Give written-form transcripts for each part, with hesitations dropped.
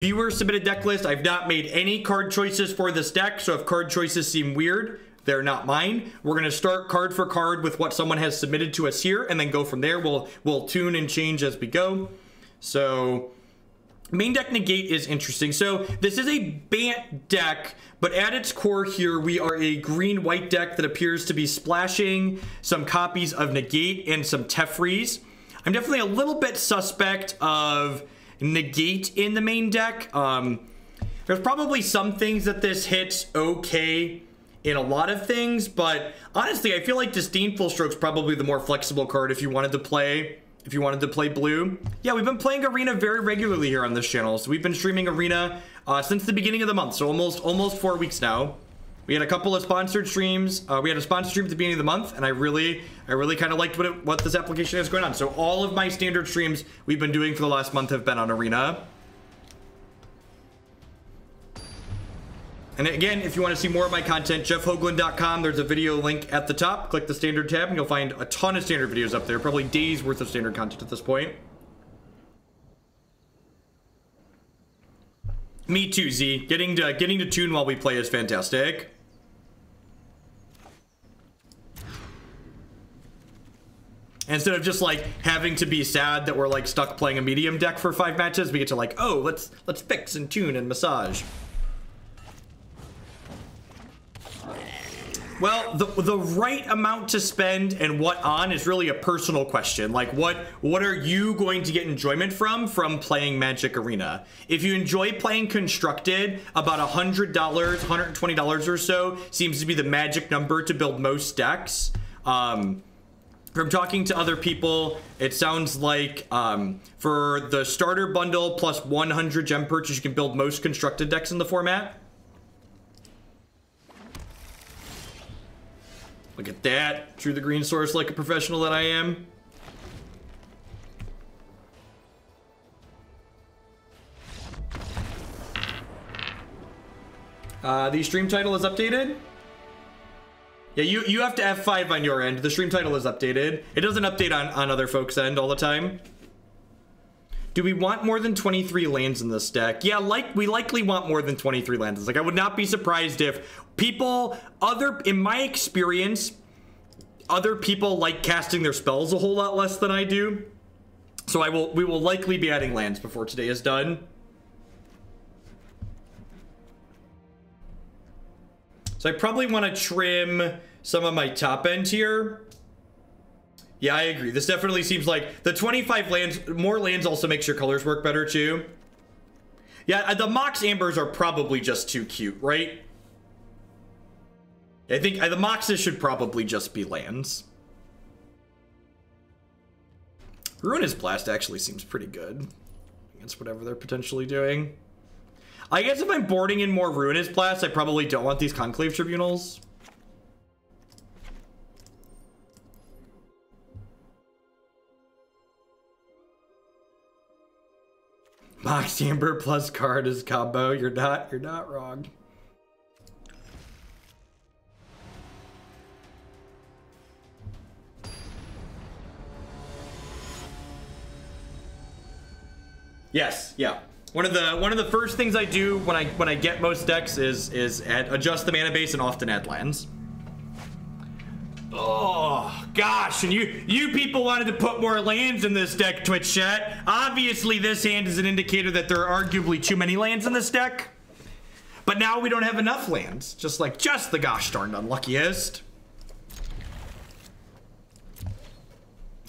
viewer submitted deck list. I've not made any card choices for this deck, so if card choices seem weird, they're not mine. We're going to start card for card with what someone has submitted to us here, and then go from there. We'll tune and change as we go. So main deck negate is interesting. So this is a Bant deck, but at its core here, we are a green-white deck that appears to be splashing some copies of negate and some Teferis. I'm definitely a little bit suspect of negate in the main deck. There's probably some things that this hits okay in a lot of things, but honestly, I feel like Disdainful Stroke's probably the more flexible card if you wanted to play blue. Yeah, we've been playing Arena very regularly here on this channel. So we've been streaming Arena since the beginning of the month, so almost 4 weeks now. We had a couple of sponsored streams. We had a sponsored stream at the beginning of the month, and I really kind of liked what this application has going on. So all of my standard streams we've been doing for the last month have been on Arena. And again, if you want to see more of my content, jeffhoagland.com. There's a video link at the top. Click the standard tab, and you'll find a ton of standard videos up there. Probably days worth of standard content at this point. Me too, Z. Getting to tune while we play is fantastic. Instead of just like having to be sad that we're like stuck playing a medium deck for 5 matches, we get to like, oh, let's fix and tune and massage. Well, the right amount to spend and what on is really a personal question. Like, what are you going to get enjoyment from playing Magic Arena? If you enjoy playing Constructed, about $100, $120 or so seems to be the magic number to build most decks. From talking to other people, it sounds like for the starter bundle plus 100 gem purchase, you can build most Constructed decks in the format. Look at that. Drew the green source like a professional that I am. The stream title is updated. Yeah, you have to F5 on your end. The stream title is updated. It doesn't update on other folks' end all the time. Do we want more than 23 lands in this deck? Yeah, we likely want more than 23 lands. Like, I would not be surprised if people, in my experience, other people like casting their spells a whole lot less than I do. So we will likely be adding lands before today is done. So I probably want to trim some of my top end here. Yeah, I agree. This definitely seems like the 25 lands, more lands also makes your colors work better too. Yeah, the Mox Ambers are probably just too cute, right? I think the Moxes should probably just be lands. Ruinous Blast actually seems pretty good against whatever they're potentially doing. I guess if I'm boarding in more Ruinous Blast, I probably don't want these Conclave Tribunals. Mox Amber plus card is combo. You're not wrong. Yes, yeah. One of the first things I do when I get most decks is adjust the mana base and often add lands. Oh gosh, and you people wanted to put more lands in this deck, Twitch chat. Obviously this hand is an indicator that there are arguably too many lands in this deck. But now we don't have enough lands. Just the gosh darned unluckiest.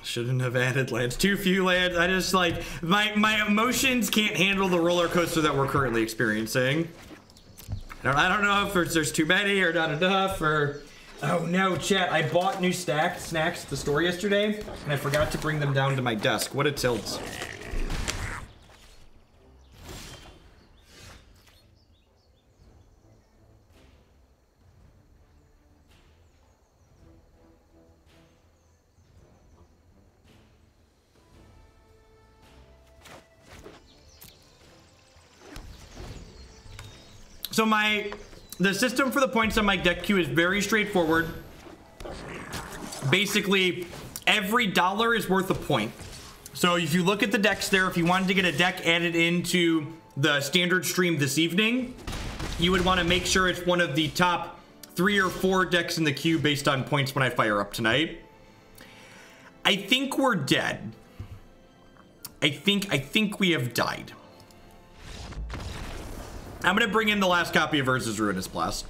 Shouldn't have added lands. Too few lands. I just like my emotions can't handle the roller coaster that we're currently experiencing. I don't know if there's too many or not enough or. Oh no, chat! I bought new snacks at the store yesterday, and I forgot to bring them down to my desk. What a tilt! So the system for the points on my deck queue is very straightforward. Basically, every dollar is worth a point. So if you look at the decks there, if you wanted to get a deck added into the standard stream this evening, you would want to make sure it's one of the top 3 or 4 decks in the queue based on points when I fire up tonight. I think we're dead. I think we have died. I'm gonna bring in the last copy of Urza's Ruinous Blast.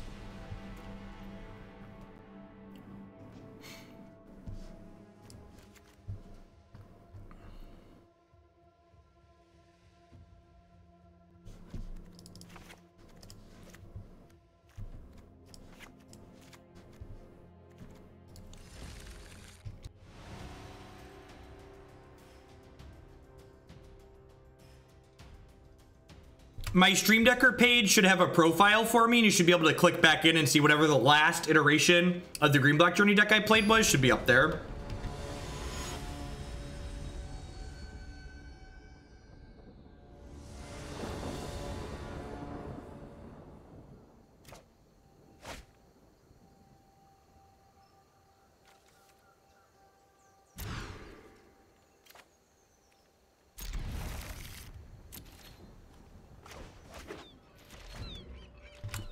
My Stream Decker page should have a profile for me, and you should be able to click back in and see whatever the last iteration of the Green-Black Journey deck I played was. Should be up there.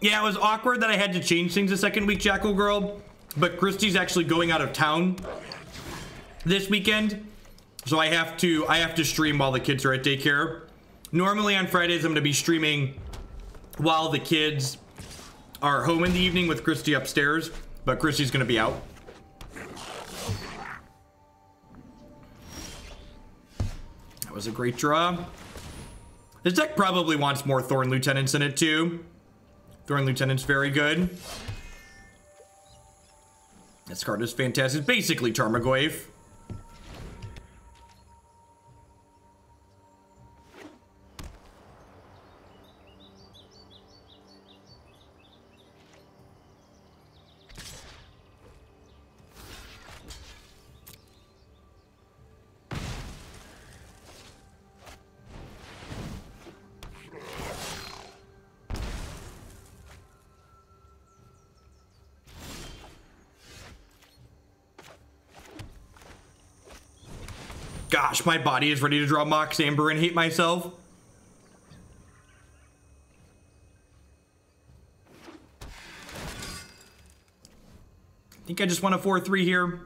Yeah, it was awkward that I had to change things the second week, Jackal Girl, but Christy's actually going out of town this weekend, so I have to stream while the kids are at daycare. Normally on Fridays I'm going to be streaming while the kids are home in the evening with Christy upstairs, but Christy's going to be out. That was a great draw. This deck probably wants more Thorn Lieutenants in it too. Thorn Lieutenant's very good. This card is fantastic. It's basically Tarmogoyf. Gosh, my body is ready to draw Mox Amber and hate myself. I think I just want a 4-3 here.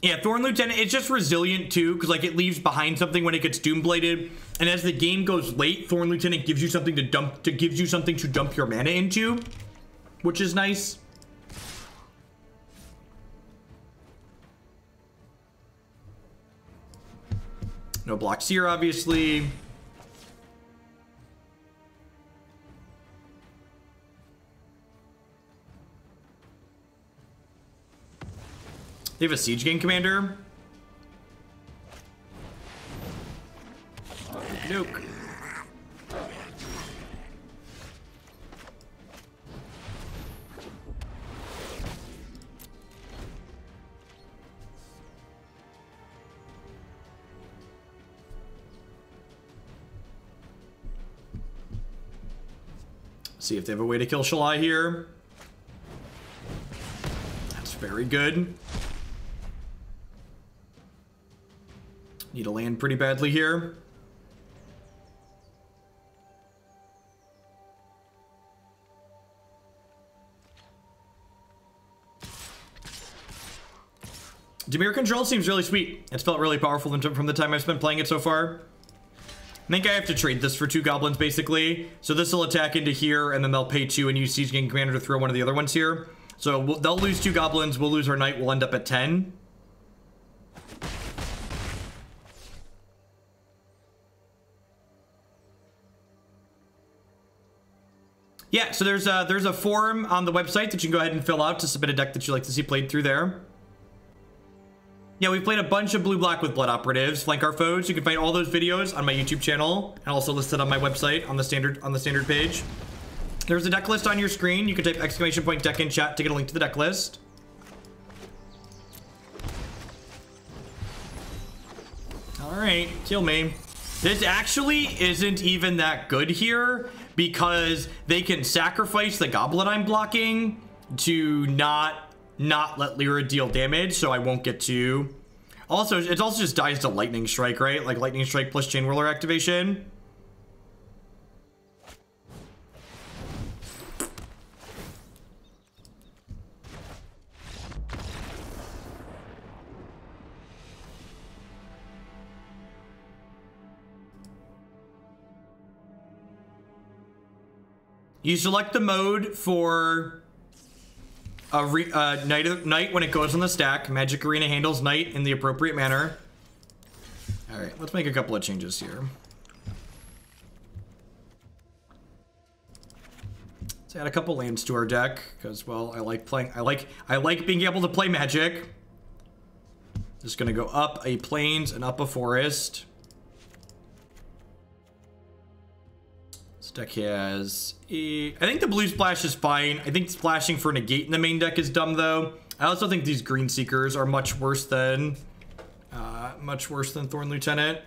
Yeah, Thorn Lieutenant, it's just resilient too, because like it leaves behind something when it gets Doombladed, and as the game goes late, Thorn Lieutenant gives you something to dump your mana into, which is nice. No blocks here, obviously. They have a Siege Gang Commander. Nuke. See if they have a way to kill Shalai here. That's very good. Need to land pretty badly here. Dimir control seems really sweet. It's felt really powerful from the time I've spent playing it so far. I think I have to trade this for 2 goblins, basically. So this will attack into here, and then they'll pay 2 and use Siege Gang Commander to throw one of the other ones here. So they'll lose 2 goblins, we'll lose our knight, we'll end up at 10. Yeah, so there's a form on the website that you can go ahead and fill out to submit a deck that you'd like to see played through there. Yeah, we've played a bunch of blue-black with Blood Operatives, Flank Our Foes. You can find all those videos on my YouTube channel and also listed on my website on the standard page. There's a deck list on your screen. You can type !deck in chat to get a link to the deck list. All right, kill me. This actually isn't even that good here because they can sacrifice the goblin I'm blocking to not let Lyra deal damage, so I won't get to. Also, it also just dies to Lightning Strike, right? Like Lightning Strike plus Chain Whirler activation. You select the mode for night when it goes on the stack. Magic Arena handles night in the appropriate manner. All right, let's make a couple of changes here. Let's add a couple lands to our deck because, well, I like being able to play Magic. Just gonna go up a plains and up a forest. This deck has I think the blue splash is fine. I think splashing for negate in the main deck is dumb though. I also think these green seekers are much worse than Thorn Lieutenant.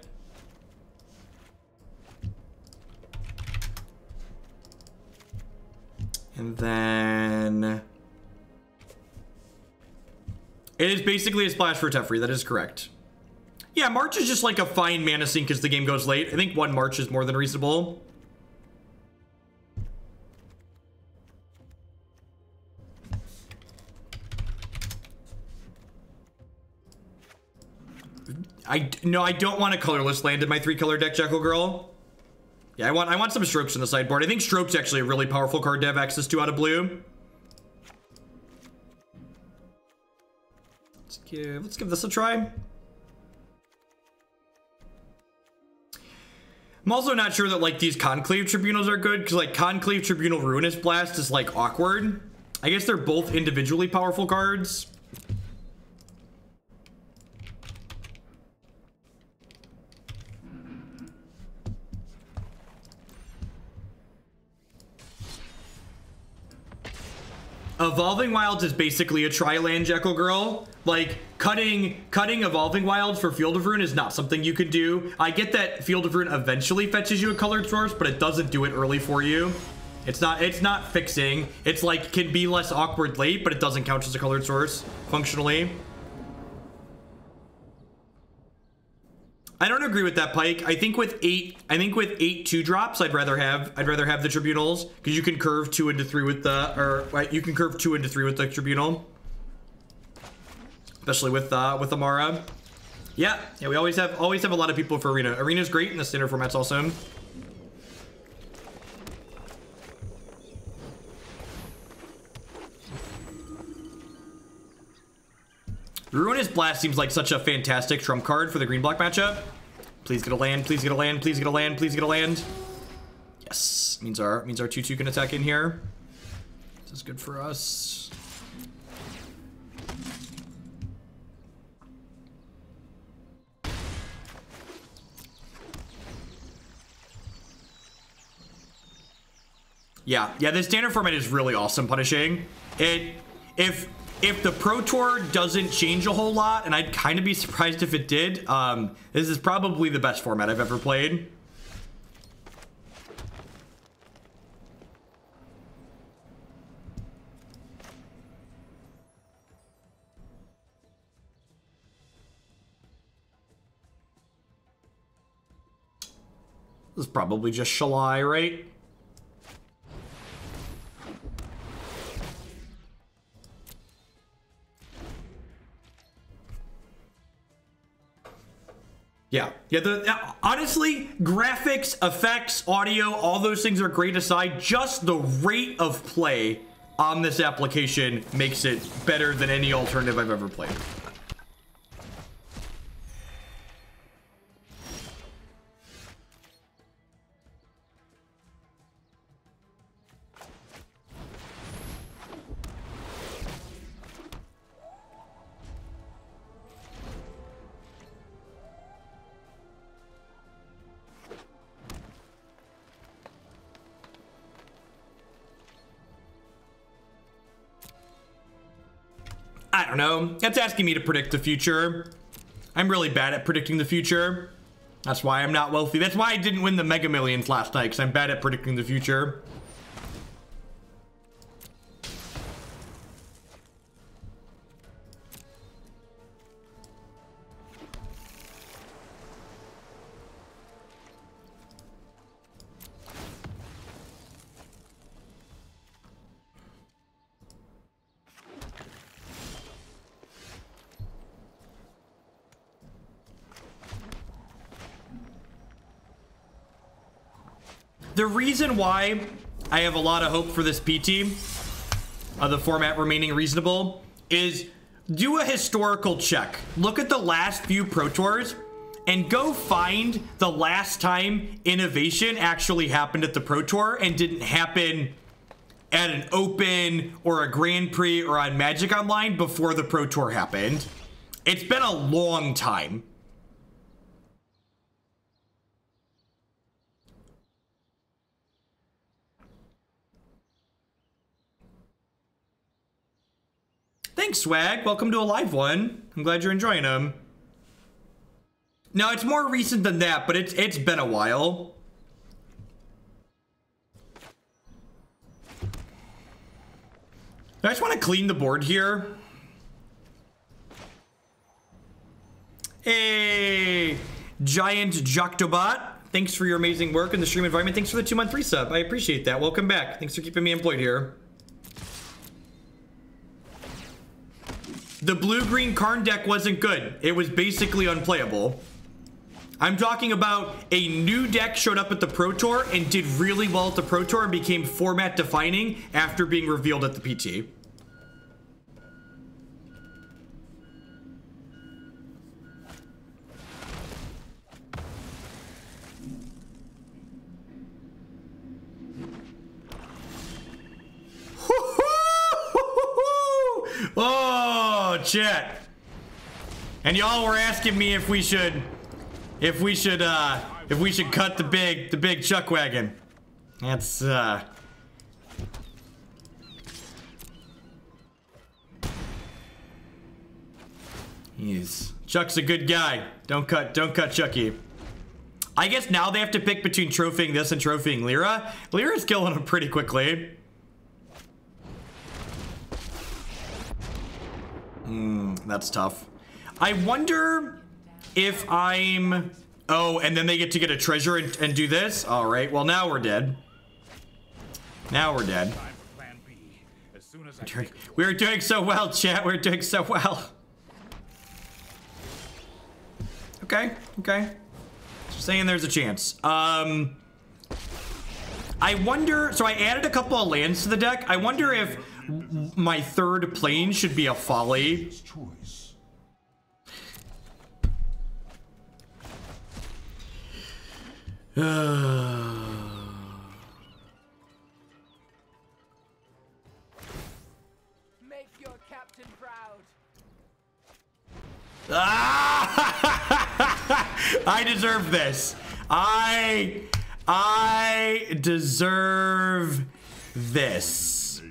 And then it is basically a splash for Teferi. That is correct. Yeah, March is just like a fine mana sink as the game goes late. I think one March is more than reasonable. No, I don't want a colorless land in my 3-color deck, Jekyll Girl. Yeah, I want some Strokes in the sideboard. I think Stroke's actually a really powerful card to have access to out of blue. Let's give this a try. I'm also not sure that like these Conclave Tribunals are good because like Conclave Tribunal Ruinous Blast is like awkward. I guess they're both individually powerful cards. Evolving Wilds is basically a tri-land, Jekyll Girl. Like, cutting Evolving Wilds for Field of Ruin is not something you can do. I get that Field of Ruin eventually fetches you a colored source, but it doesn't do it early for you. It's not fixing. It's like, can be less awkward late, but it doesn't count as a colored source, functionally. I don't agree with that, Pike. I think with eight 2-drops, I'd rather have the Tribunals because you can curve 2 into 3 with the, you can curve 2 into 3 with the Tribunal, especially with Emmara. Yeah, we always have a lot of people for Arena. Arena's great, and the standard format's awesome. Ruinous Blast seems like such a fantastic trump card for the green black matchup. Please get a land, please get a land, please get a land, please get a land. Yes, means our 2/2 can attack in here. This is good for us. Yeah, the standard format is really awesome punishing. If the Pro Tour doesn't change a whole lot, and I'd kind of be surprised if it did, this is probably the best format I've ever played. This is probably just Shalai, right? Yeah, honestly, graphics, effects, audio, all those things are great aside. Just the rate of play on this application makes it better than any alternative I've ever played. I don't know. That's asking me to predict the future. I'm really bad at predicting the future. That's why I'm not wealthy. That's why I didn't win the Mega Millions last night, because I'm bad at predicting the future. the reason why I have a lot of hope for this PT, the format remaining reasonable, is do a historical check. Look at the last few Pro Tours and go find the last time innovation actually happened at the Pro Tour and didn't happen at an Open or a Grand Prix or on Magic Online before the Pro Tour happened. It's been a long time. Thanks, Swag. Welcome to a live one. I'm glad you're enjoying them. No, it's more recent than that, but it's been a while. I just want to clean the board here. Hey, Giant Joctobot. Thanks for your amazing work in the stream environment. Thanks for the 2-month resub. I appreciate that. Welcome back. Thanks for keeping me employed here. The blue-green Karn deck wasn't good. It was basically unplayable. I'm talking about a new deck showed up at the Pro Tour and did really well at the Pro Tour and became format defining after being revealed at the PT. Oh, chat. And y'all were asking me if we should cut the big chuck wagon. That's Chuck's a good guy. Don't cut Chucky. I guess now they have to pick between trophying this and trophying Lyra. Lyra's killing him pretty quickly. That's tough. I wonder if I'm... Oh, and then they get to get a treasure and do this? All right, well, now we're dead. Now we're dead. We're doing so well, chat. We're doing so well. Okay, okay. Just saying there's a chance. I wonder... So I added a couple of lands to the deck. I wonder if my third plane should be a folly. Make your captain proud. I deserve this. I deserve this.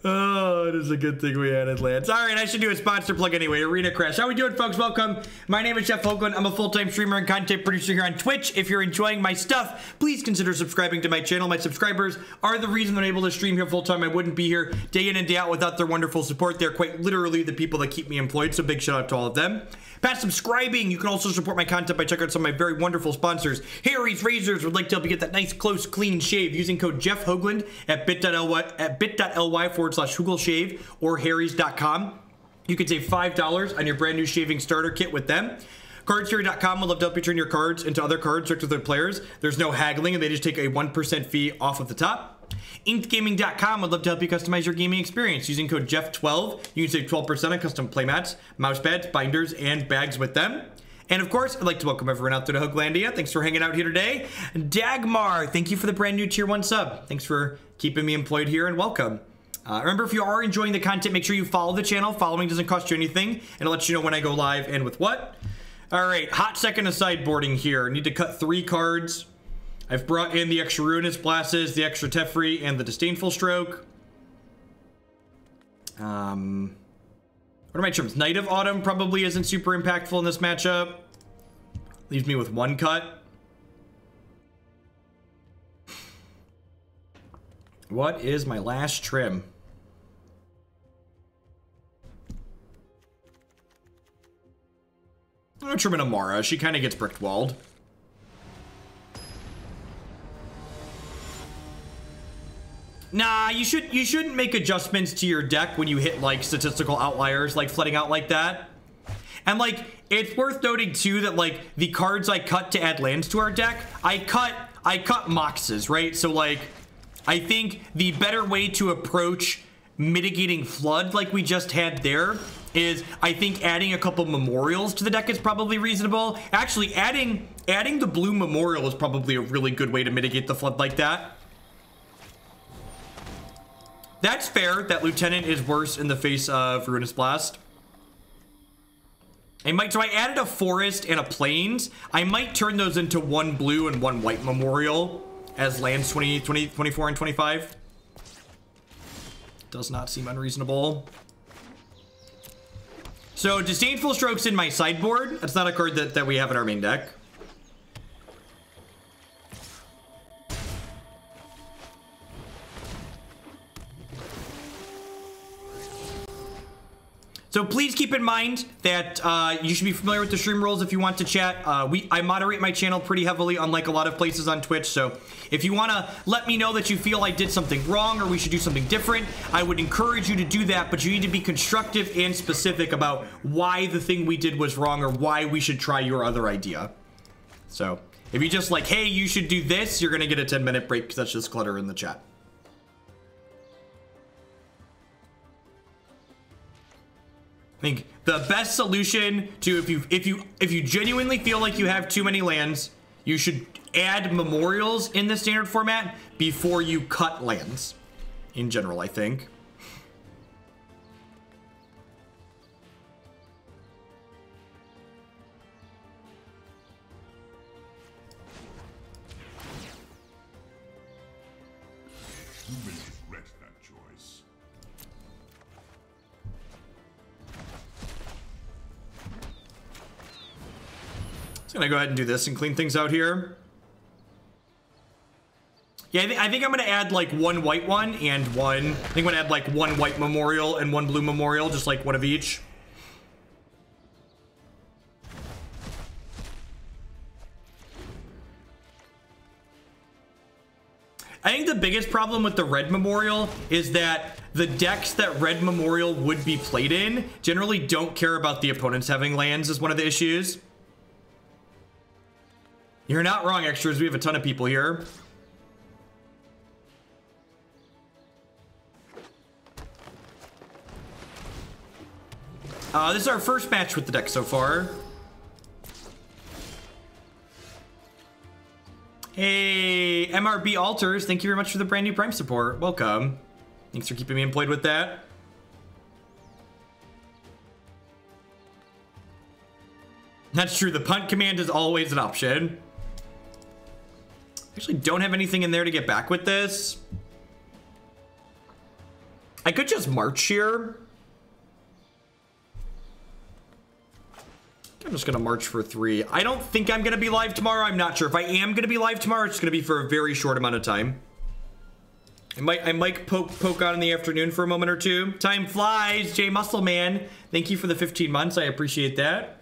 Oh, it is a good thing we added lands. All right, I should do a sponsor plug anyway. Arena Crash. How we doing, folks? Welcome. My name is Jeff Hoagland. I'm a full-time streamer and content producer here on Twitch. If you're enjoying my stuff, please consider subscribing to my channel. My subscribers are the reason I'm able to stream here full-time. I wouldn't be here day in and day out without their wonderful support. They're quite literally the people that keep me employed, so big shout out to all of them. Past subscribing, you can also support my content by checking out some of my very wonderful sponsors. Harry's Razors would like to help you get that nice, close, clean shave using code Jeff Hoagland at bit.ly/HoogleShave or harrys.com. You can save $5 on your brand new shaving starter kit with them. Cardseries.com will love to help you turn your cards into other cards direct to their players. There's no haggling, and they just take a 1% fee off of the top. InkedGaming.com would love to help you customize your gaming experience using code Jeff12. You can save 12% on custom playmats, mousepads, binders, and bags with them. And of course, I'd like to welcome everyone out to the Hoaglandia. Thanks for hanging out here today. Dagmar, thank you for the brand new tier 1 sub. Thanks for keeping me employed here, and welcome. Remember, if you are enjoying the content, make sure you follow the channel. Following doesn't cost you anything, and it lets you know when I go live and with what. All right, hot second of sideboarding here. Need to cut 3 cards. I've brought in the extra Ruinous Blasts, the extra Teferi, and the Disdainful Stroke. What are my terms? Knight of Autumn probably isn't super impactful in this matchup. Leaves me with 1 cut. What is my last trim? I'm gonna trim an Emmara. She kind of gets brick walled. Nah, you shouldn't make adjustments to your deck when you hit like statistical outliers, like flooding out like that. And like, it's worth noting too that like the cards I cut to add lands to our deck, I cut moxes, right? So like, I think the better way to approach mitigating flood like we just had there is, I think adding a couple memorials to the deck is probably reasonable. Actually, adding the blue memorial is probably a really good way to mitigate the flood like that. That's fair. That Lieutenant is worse in the face of Ruinous Blast. So I added a forest and a plains. I might turn those into one blue and one white memorial as lands 24, and 25. Does not seem unreasonable. So Disdainful Stroke's in my sideboard. That's not a card that we have in our main deck. So please keep in mind that you should be familiar with the stream rules if you want to chat. I moderate my channel pretty heavily, unlike a lot of places on Twitch. So if you want to let me know that you feel I did something wrong or we should do something different, I would encourage you to do that. But you need to be constructive and specific about why the thing we did was wrong or why we should try your other idea. So if you just like, hey, you should do this, you're going to get a 10-minute break because that's just clutter in the chat. I think the best solution to if you genuinely feel like you have too many lands, you should add memorials in the standard format before you cut lands. In general, I think. Gonna go ahead and do this and clean things out here. Yeah, I think I'm gonna add like one white one and one. I think I'm gonna add like one white memorial and one blue memorial, just like one of each. I think the biggest problem with the red memorial is that the decks that red memorial would be played in generally don't care about the opponents having lands is one of the issues. You're not wrong, extras. We have a ton of people here. This is our first match with the deck so far. Hey, MRB Alters, thank you very much for the brand new Prime support. Welcome. Thanks for keeping me employed with that. That's true. The punt command is always an option. Actually don't have anything in there to get back with this. I could just march here. I'm just gonna march for 3. I don't think I'm gonna be live tomorrow. I'm not sure. If I am gonna be live tomorrow, it's gonna be for a very short amount of time. I might poke out in the afternoon for a moment or two. Time flies, Jay Muscle Man. Thank you for the 15 months. I appreciate that.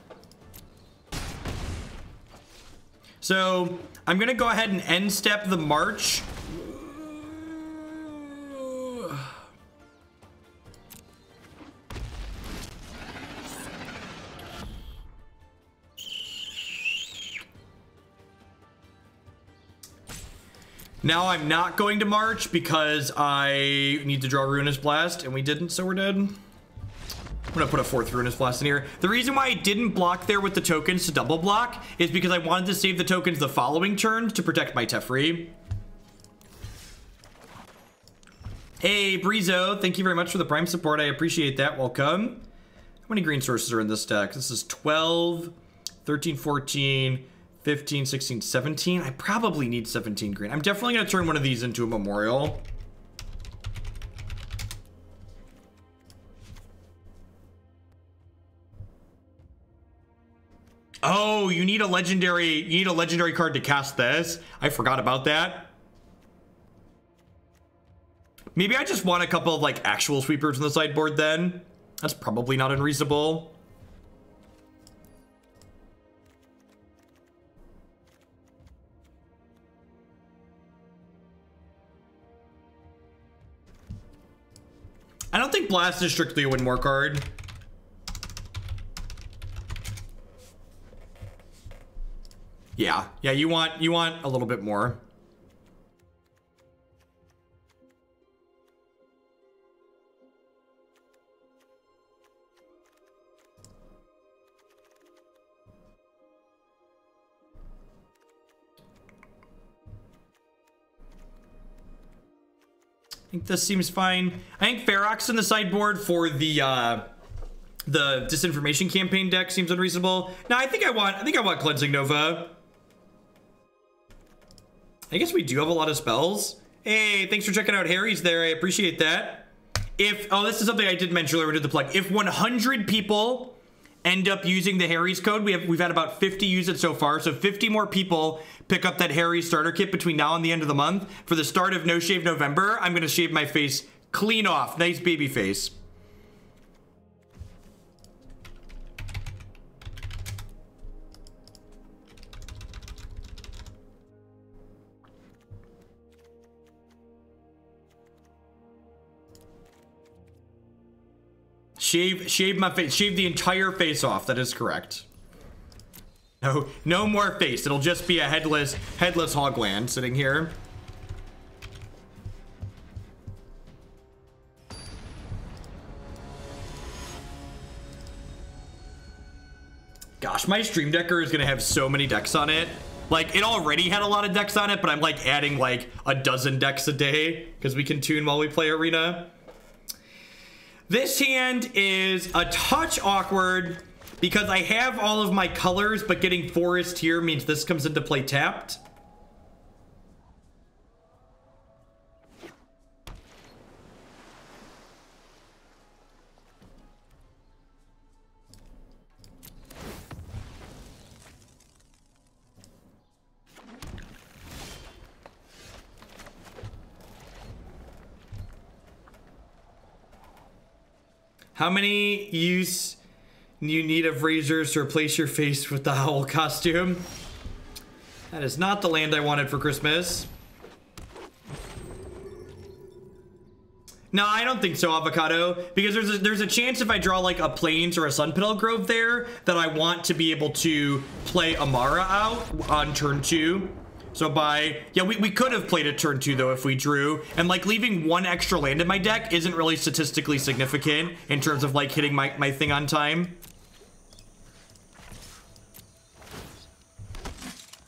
So I'm gonna go ahead and end step the march. Now I'm not going to march because I need to draw Ruinous Blast, and we didn't, so we're dead. I'm gonna put a 4th Ruinous Blast in here. The reason why I didn't block there with the tokens to double block is because I wanted to save the tokens the following turn to protect my Teferi. Hey, Breezo, thank you very much for the Prime support. I appreciate that. Welcome. How many green sources are in this deck? This is 12, 13, 14, 15, 16, 17. I probably need 17 green. I'm definitely gonna turn one of these into a memorial. Oh, you need a legendary card to cast this. I forgot about that. Maybe I just want a couple of like actual sweepers in the sideboard then. That's probably not unreasonable. I don't think Blast is strictly a win more card. Yeah, you want a little bit more. I think this seems fine. I think Ferox in the sideboard for the disinformation campaign deck seems unreasonable. No, I think I want Cleansing Nova. I guess we do have a lot of spells. Hey, thanks for checking out Harry's there. I appreciate that. Oh, this is something I did mention earlier, we did the plug. If 100 people end up using the Harry's code, we've had about 50 use it so far. So 50 more people pick up that Harry's starter kit between now and the end of the month. For the start of No Shave November, I'm gonna shave my face clean off. Nice baby face. Shave my face. Shave the entire face off. That is correct. No more face. It'll just be a headless hogland sitting here. Gosh, my Stream Decker is gonna have so many decks on it. Like, it already had a lot of decks on it, but I'm like adding like a dozen decks a day because we can tune while we play Arena. This hand is a touch awkward because I have all of my colors, but getting Forest here means this comes into play tapped. How many use you need of razors to replace your face with the owl costume? That is not the land I wanted for Christmas. No, I don't think so, Avocado, because there's a chance if I draw like a Plains or a Sunpetal Grove there that I want to be able to play Emmara out on turn 2. So we could have played it turn 2 though if we drew, and like leaving one extra land in my deck isn't really statistically significant in terms of like hitting my thing on time.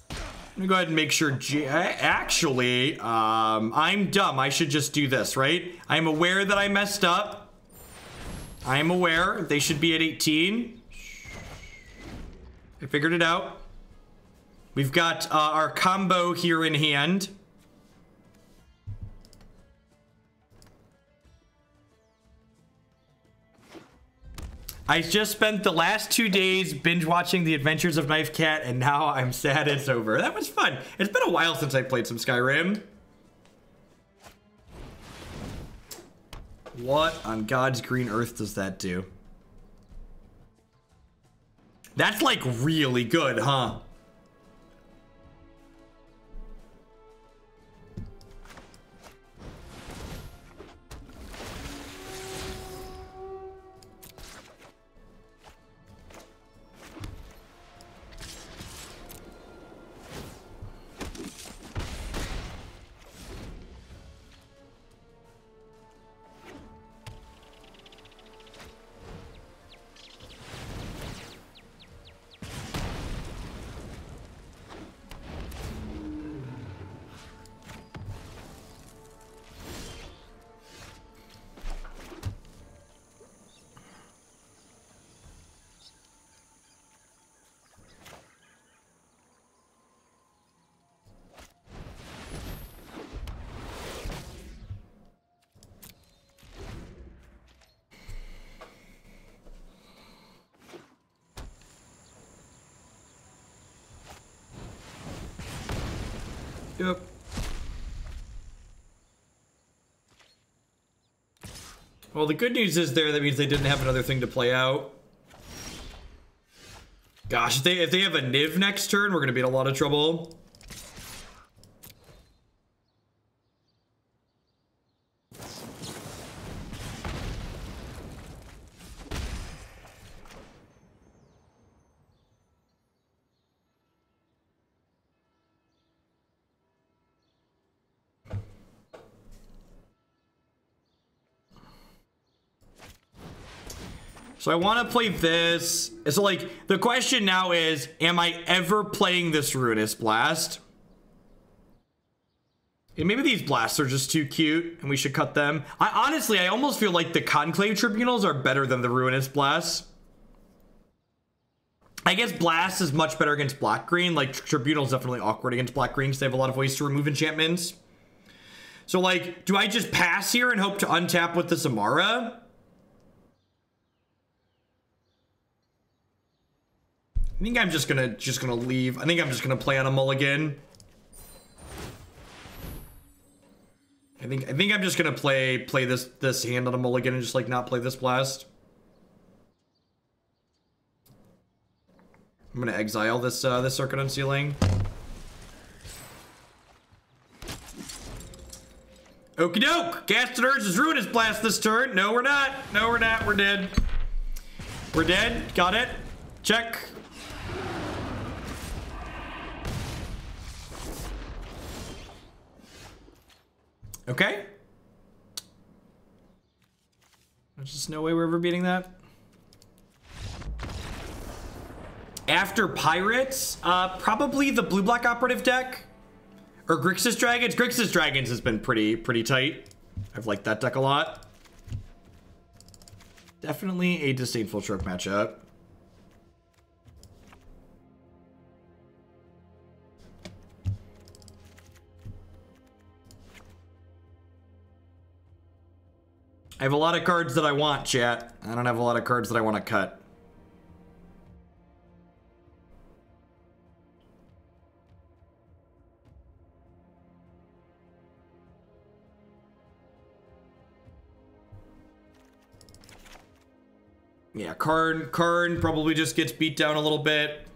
Let me go ahead and make sure. Actually, I'm dumb. I should just do this, right? I'm aware that I messed up. I am aware. They should be at 18. I figured it out. We've got our combo here in hand. I just spent the last 2 days binge watching The Adventures of Knife Cat, and now I'm sad it's over. That was fun. It's been a while since I played some Skyrim. What on God's green earth does that do? That's like really good, huh? Yep. Well, the good news is that means they didn't have another thing to play out. Gosh, if they have a Niv next turn, we're gonna be in a lot of trouble. So I want to play this. So like the question now is, am I ever playing this Ruinous Blast? And maybe these blasts are just too cute and we should cut them. Honestly, I almost feel like the Conclave Tribunals are better than the Ruinous Blasts. I guess Blast is much better against black-green. Like, Tribunal's definitely awkward against black-green because they have a lot of ways to remove enchantments. So, like, do I just pass here and hope to untap with this Emmara? I think I'm just gonna leave. I think I'm just gonna play on a mulligan. I think I'm just gonna play this hand on a mulligan and just like not play this blast. I'm gonna exile this this Circuit Unsealing. Okie doke! Casted Urza's Ruinous Blast this turn. No, we're not. No, we're not. We're dead. We're dead. Got it. Check. Okay. There's just no way we're ever beating that. After Pirates, probably the blue-black operative deck. Or Grixis Dragons. Grixis Dragons has been pretty tight. I've liked that deck a lot. Definitely a Disdainful Stroke matchup. I have a lot of cards that I want, chat. I don't have a lot of cards that I want to cut. Yeah, Karn probably just gets beat down a little bit.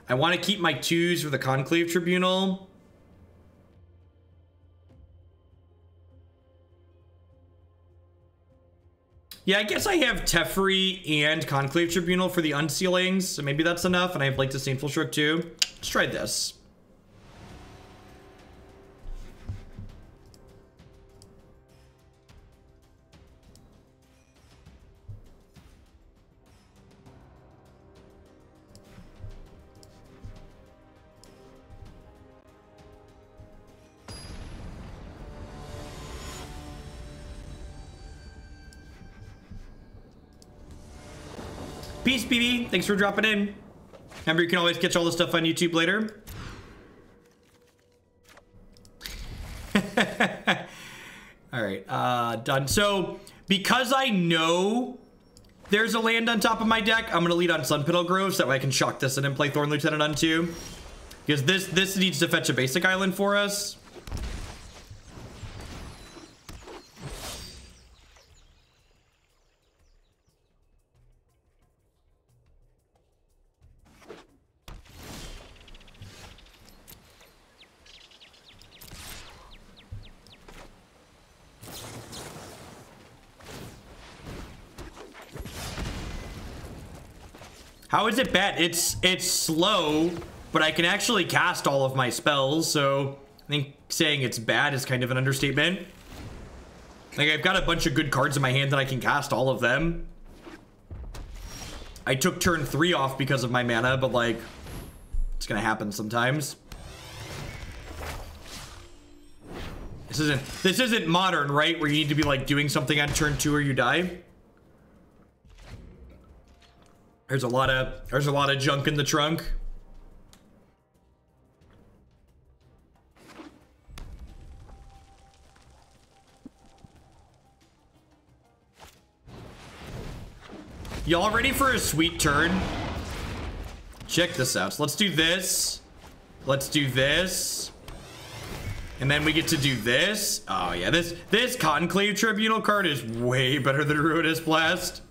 I want to keep my 2s for the Conclave Tribunal. Yeah, I guess I have Teferi and Conclave Tribunal for the unsealings, so maybe that's enough, and I have like Disdainful Stroke too. Let's try this. Peace, BB. Thanks for dropping in. Remember, you can always catch all this stuff on YouTube later. All right, done. So, because I know there's a land on top of my deck, I'm going to lead on Sunpetal Grove so that way I can shock this in and play Thorn Lieutenant on 2. Because this needs to fetch a basic island for us. How is it bad? It's slow, but I can actually cast all of my spells, so I think saying it's bad is kind of an understatement. Like, I've got a bunch of good cards in my hand that I can cast all of them. I took turn 3 off because of my mana, but like, it's gonna happen sometimes. This isn't modern, right? Where you need to be like doing something on turn 2 or you die. There's a lot of junk in the trunk. Y'all ready for a sweet turn? Check this out. So let's do this. Let's do this. And then we get to do this. Oh yeah, this Conclave Tribunal card is way better than Ruinous Blast.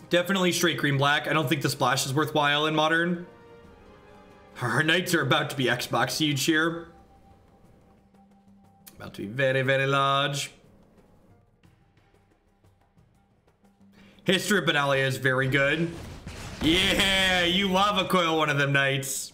Definitely straight green black. I don't think the splash is worthwhile in modern. Our knights are about to be Xbox huge here. About to be very, very large. History of Benalia is very good. Yeah, you lava coil one of them knights.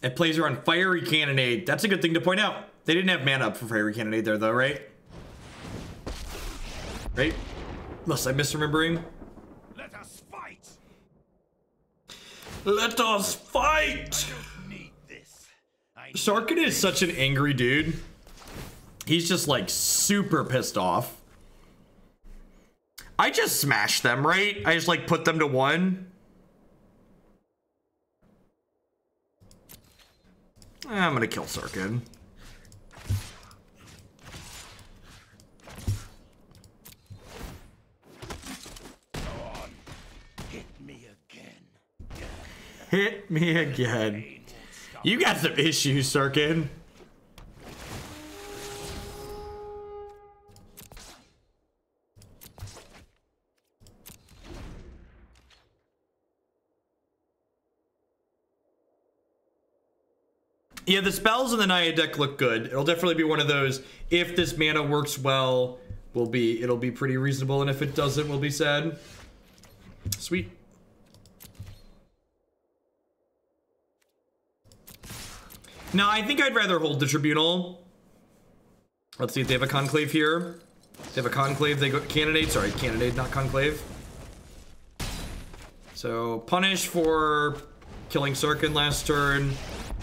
It plays her on Fiery Cannonade. That's a good thing to point out. They didn't have mana up for Fiery Cannonade there, though, right? Right? Unless I'm misremembering. Let us fight. Let us fight! Sarkin is such an angry dude. He's just, like, super pissed off. I just smashed them, right? I just, like, put them to 1. I'm gonna kill Sarkin. Go on. Hit me again. Hit me again. You got some issues, Sarkin. Yeah, the spells in the Naya deck look good. It'll definitely be one of those, if this mana works well, it'll be pretty reasonable, and if it doesn't, we'll be sad. Sweet. No, I think I'd rather hold the Tribunal. Let's see if they have a Conclave here. If they have a Conclave, they go Cannonade. Sorry, Cannonade, not Conclave. So, punish for killing Sarkin last turn.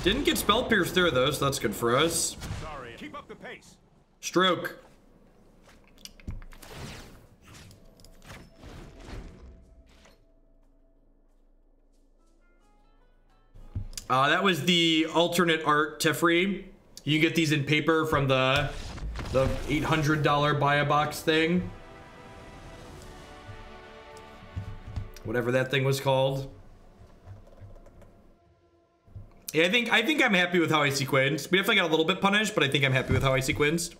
Didn't get Spell Pierce there, though, so that's good for us. Sorry. Keep up the pace. Stroke. That was the alternate art Teferi. You can get these in paper from the $800 buy a box thing. Whatever that thing was called. Yeah, I think I'm happy with how I sequenced. We definitely got a little bit punished, but I think I'm happy with how I sequenced.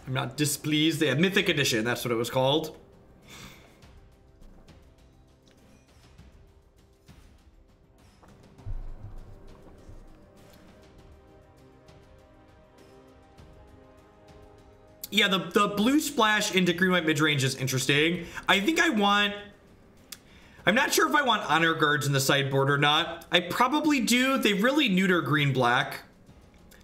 I'm not displeased. They had Mythic Edition, that's what it was called. Yeah, the blue splash into green white midrange is interesting. I think I'm not sure if I want honor guards in the sideboard or not. I probably do. They really neuter green black.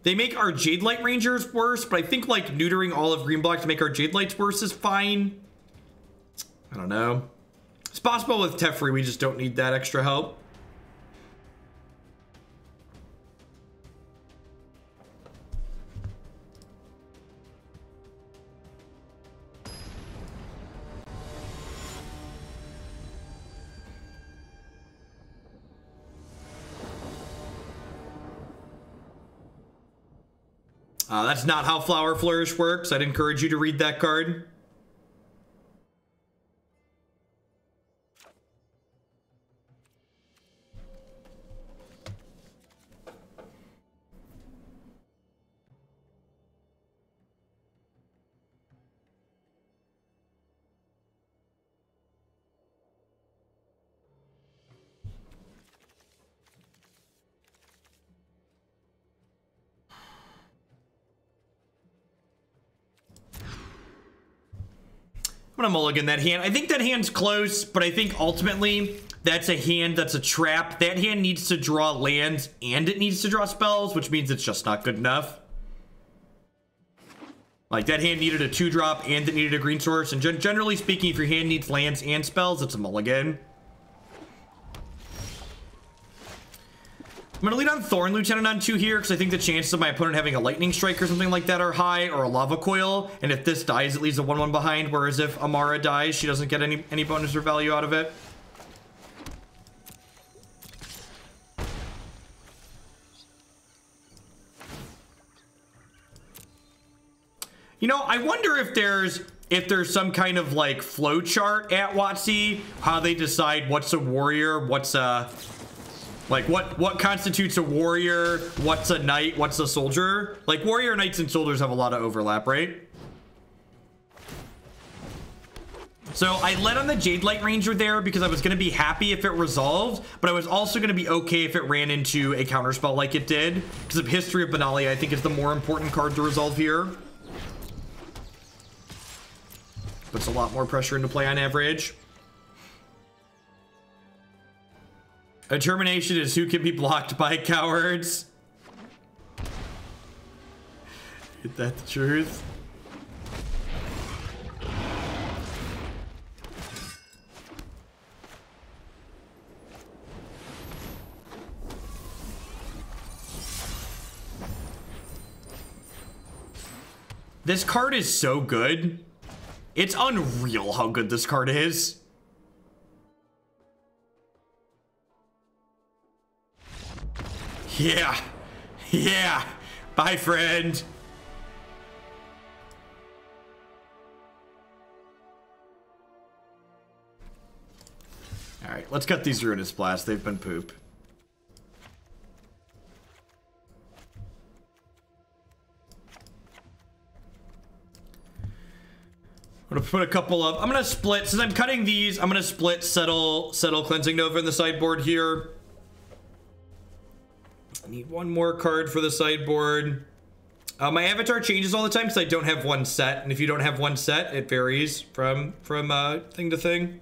They make our Jadelight Rangers worse, but I think like neutering all of green black to make our Jadelights worse is fine. I don't know. It's possible with Teferi, we just don't need that extra help. That's not how Flower Flourish works. I'd encourage you to read that card. I'm gonna mulligan that hand. I think that hand's close, but I think ultimately that's a hand that's a trap. That hand needs to draw lands and it needs to draw spells, which means it's just not good enough. Like that hand needed a 2-drop and it needed a green source. And generally speaking, if your hand needs lands and spells, it's a mulligan. I'm gonna lead on Thorn Lieutenant on 2 here because I think the chances of my opponent having a lightning strike or something like that are high, or a lava coil, and if this dies it leaves a 1/1 behind, whereas if Emmara dies she doesn't get any bonus or value out of it. You know, I wonder if there's some kind of like flow chart at WotC, how they decide what's a warrior, what's a like what constitutes a warrior, what's a knight, what's a soldier. Like warrior, knights, and soldiers have a lot of overlap, right? So I led on the Jadelight Ranger there because I was going to be happy if it resolved, but I was also going to be okay if it ran into a counterspell like it did, because of History of Benalia I think is the more important card to resolve here. Puts a lot more pressure into play on average. Determination is who can be blocked by cowards. Is that the truth? This card is so good. It's unreal how good this card is. Yeah. Yeah. Bye, friend. All right, let's cut these Ruinous Blasts. They've been poop. I'm gonna put a couple of, I'm gonna split, since I'm cutting these, I'm gonna split Settle Cleansing Nova in the sideboard here. I need one more card for the sideboard. My avatar changes all the time because I don't have one set, and if you don't have one set, it varies from thing to thing.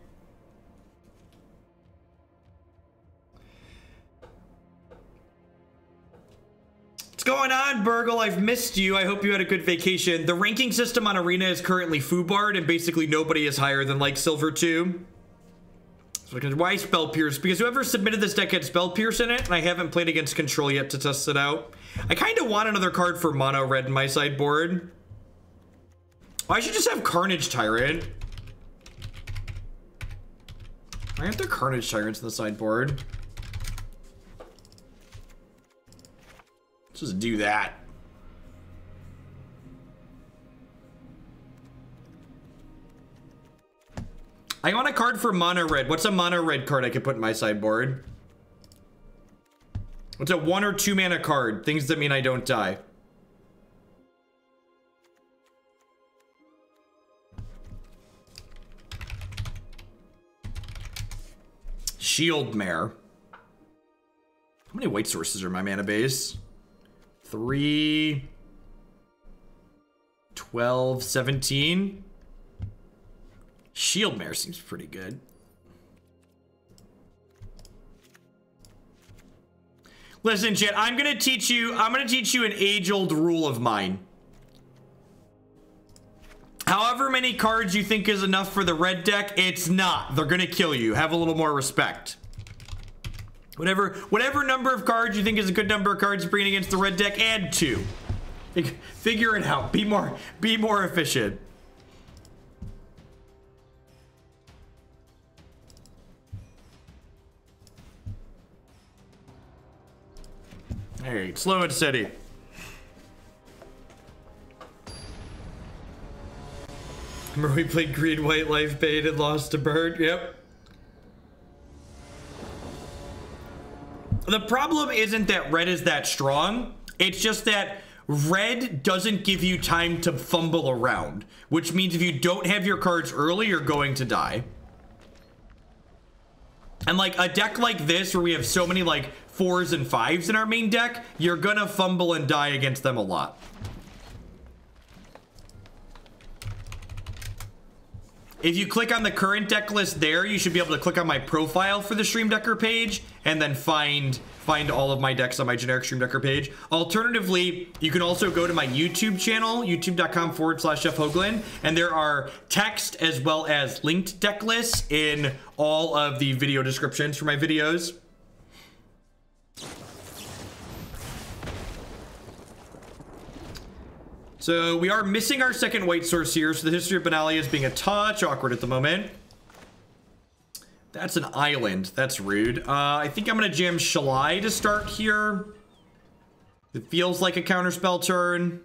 What's going on, Burgle? I've missed you. I hope you had a good vacation. The ranking system on Arena is currently Foobarred, and basically nobody is higher than like Silver 2. So why Spell Pierce? Because whoever submitted this deck had Spell Pierce in it, and I haven't played against Control yet to test it out. I kind of want another card for Mono Red in my sideboard. Oh, I should just have Carnage Tyrant. Why aren't there Carnage Tyrants in the sideboard? Let's just do that. I want a card for Mono Red. What's a Mono Red card I could put in my sideboard? What's a 1 or 2 mana card? Things that mean I don't die. Shield Mare. How many white sources are in my mana base? 3, 12, 17. Shield Mare seems pretty good. Listen, Jet, I'm gonna teach you an age-old rule of mine. However many cards you think is enough for the red deck, it's not. They're gonna kill you. Have a little more respect. Whatever number of cards you think is a good number of cards to bring against the red deck, add 2. Figure it out. Be more efficient. All right, slow and steady. Remember we played green, white, life bait and lost to bird? Yep. The problem isn't that red is that strong. It's just that red doesn't give you time to fumble around, which means if you don't have your cards early, you're going to die. And like a deck like this where we have so many like 4s and 5s in our main deck, you're gonna fumble and die against them a lot. If you click on the current deck list there, you should be able to click on my profile for the Stream Decker page and then find all of my decks on my generic Stream Decker page. Alternatively, you can also go to my YouTube channel, youtube.com/Jeff Hoagland, and there are text as well as linked deck lists in all of the video descriptions for my videos. So we are missing our second white source here, so the History of Benalia is being a touch awkward at the moment. That's an island. That's rude. I think I'm going to jam Shalai to start here. It feels like a counterspell turn.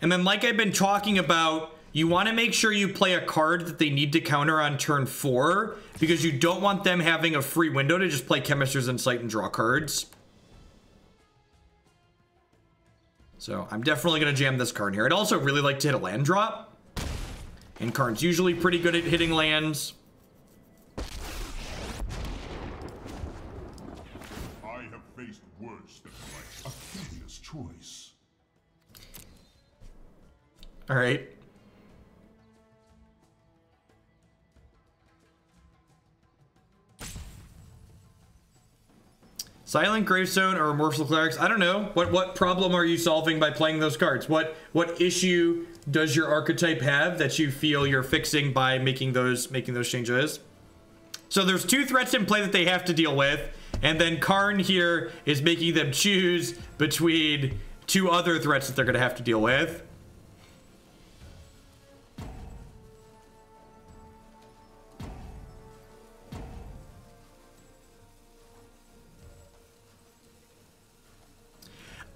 And then, like I've been talking about, you want to make sure you play a card that they need to counter on turn 4, because you don't want them having a free window to just play Chemist's Insight and draw cards. So I'm definitely going to jam this card here. I'd also really like to hit a land drop. And Karn's usually pretty good at hitting lands. I have faced worse than my Achilles' choice. All right. Silent Gravestone or Remorseful Clerics. I don't know. What problem are you solving by playing those cards? What issue does your archetype have that you feel you're fixing by making those changes? So there's 2 threats in play that they have to deal with, and then Karn here is making them choose between 2 other threats that they're going to have to deal with.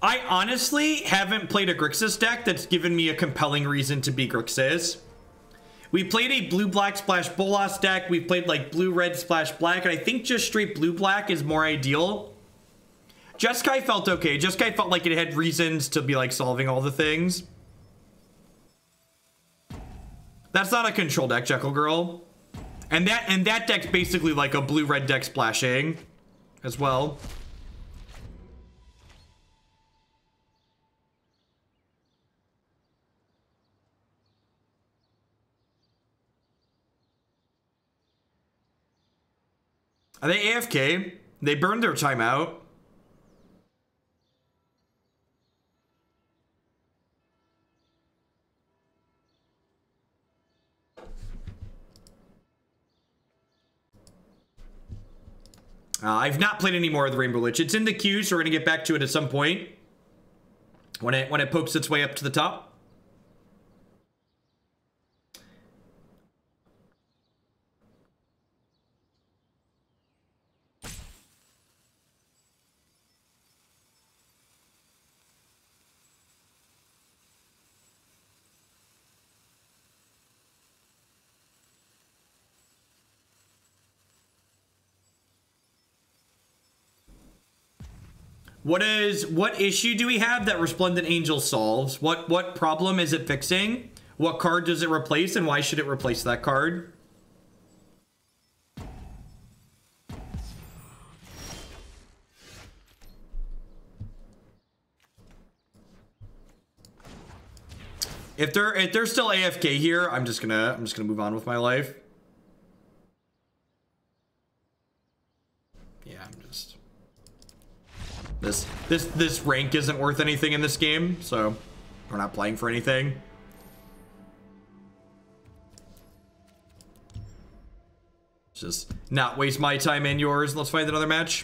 I honestly haven't played a Grixis deck that's given me a compelling reason to be Grixis. We played a blue-black splash Bolas deck. We played like blue-red splash black, and I think just straight blue-black is more ideal. Jeskai felt okay. Jeskai felt like it had reasons to be like solving all the things. That's not a control deck, Jekyll Girl. And that deck's basically like a blue-red deck splashing as well. Are they AFK? They burned their timeout. I've not played any more of the Rainbow Lich. It's in the queue, so we're gonna get back to it at some point when it pokes its way up to the top. What issue do we have that Resplendent Angel solves? What problem is it fixing? What card does it replace, and why should it replace that card? If they're still AFK here, I'm just gonna move on with my life. Yeah, I'm just this rank isn't worth anything in this game, so we're not playing for anything. Just not waste my time and yours. Let's find another match.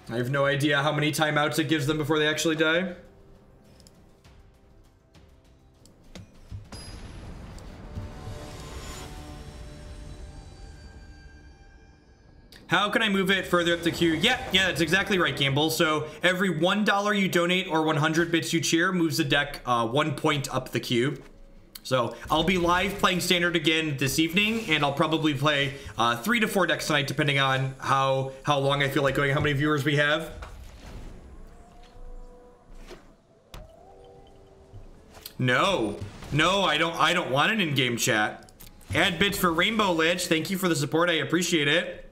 I have no idea how many timeouts it gives them before they actually die. How can I move it further up the queue? Yeah, that's exactly right, Gamble. So every $1 you donate or 100 bits you cheer moves the deck 1 point up the queue. So I'll be live playing Standard again this evening, and I'll probably play 3 to 4 decks tonight, depending on how long I feel like going, how many viewers we have. No, I don't want an in-game chat. Add bits for Rainbow Lich. Thank you for the support. I appreciate it.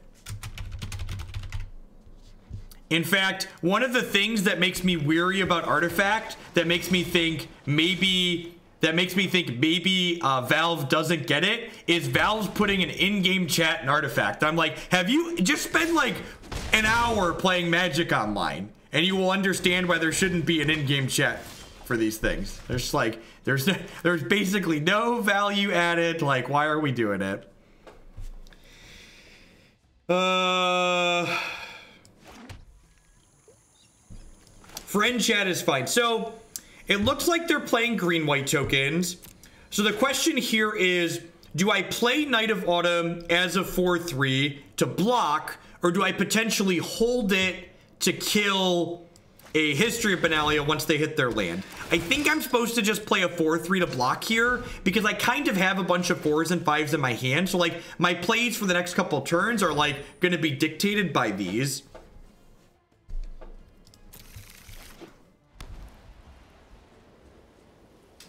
In fact, one of the things that makes me weary about Artifact, that makes me think maybe Valve doesn't get it, is Valve's putting an in-game chat in Artifact. I'm like, have you just spend like an hour playing Magic Online, and you will understand why there shouldn't be an in-game chat for these things. There's like, there's basically no value added. Like, why are we doing it? Friend chat is fine. So it looks like they're playing green-white tokens. So the question here is, do I play Knight of Autumn as a 4/3 to block, or do I potentially hold it to kill a History of Benalia once they hit their land? I think I'm supposed to just play a 4/3 to block here because I kind of have a bunch of 4s and 5s in my hand. So like my plays for the next couple turns are like going to be dictated by these.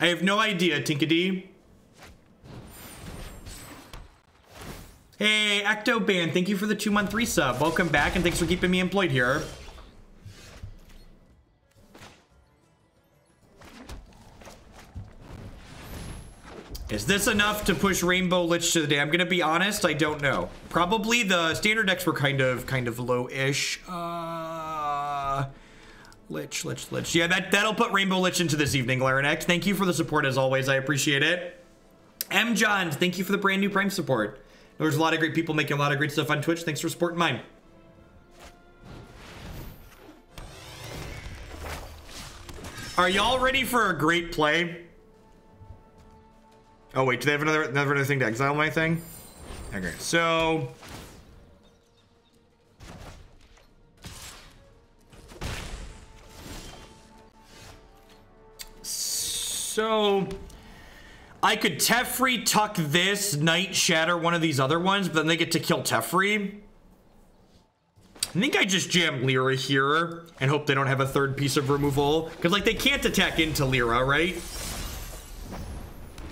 I have no idea, Tinkady. Hey, Ecto Band, thank you for the 2-month resub. Welcome back, and thanks for keeping me employed here. Is this enough to push Rainbow Lich to the day? I'm gonna be honest, I don't know. Probably the standard decks were kind of low-ish. Lich. Yeah, that'll put Rainbow Lich into this evening, Larinax. Thank you for the support as always. I appreciate it. M. Johns, thank you for the brand new Prime support. There's a lot of great people making a lot of great stuff on Twitch. Thanks for supporting mine. Are y'all ready for a great play? Oh wait, do they have another thing to exile my thing? Okay, so I could Teferi tuck this, Night Shatter one of these other ones, but then they get to kill Teferi. I think I just jam Lyra here and hope they don't have a third piece of removal. Because, like, they can't attack into Lyra, right?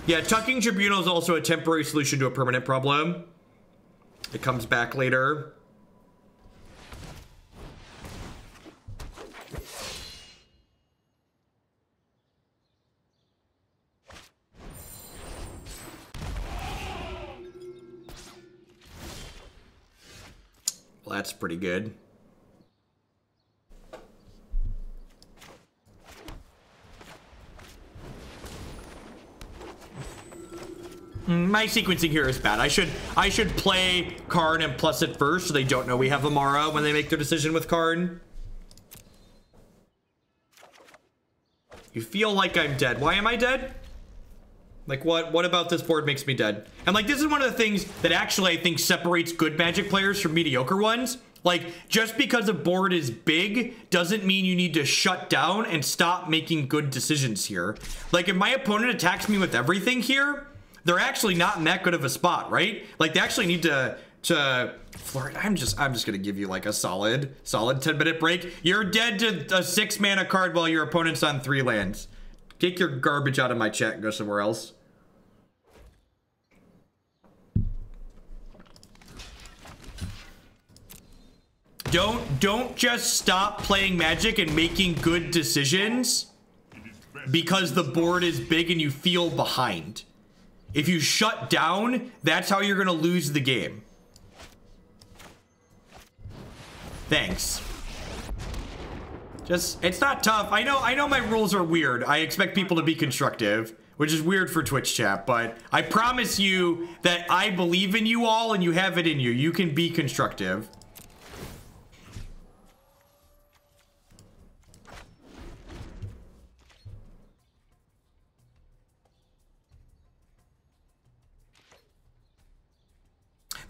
Yeah, tucking Tribunal is also a temporary solution to a permanent problem. It comes back later. Well, that's pretty good. My sequencing here is bad. I should play Karn and plus it first so they don't know we have Emmara when they make their decision with Karn. You feel like I'm dead. Why am I dead? Like, what about this board makes me dead? And, like, this is one of the things that actually I think separates good Magic players from mediocre ones. Like, just because a board is big doesn't mean you need to shut down and stop making good decisions here. Like, if my opponent attacks me with everything here, they're actually not in that good of a spot, right? Like, they actually need to flirt. I'm just gonna give you, like, a solid 10-minute break. You're dead to a 6-mana card while your opponent's on 3 lands. Take your garbage out of my chat and go somewhere else. Don't just stop playing Magic and making good decisions because the board is big and you feel behind. If you shut down, that's how you're gonna lose the game. Thanks. Just, it's not tough. I know my rules are weird. I expect people to be constructive, which is weird for Twitch chat, but I promise you that I believe in you all and you have it in you. You can be constructive.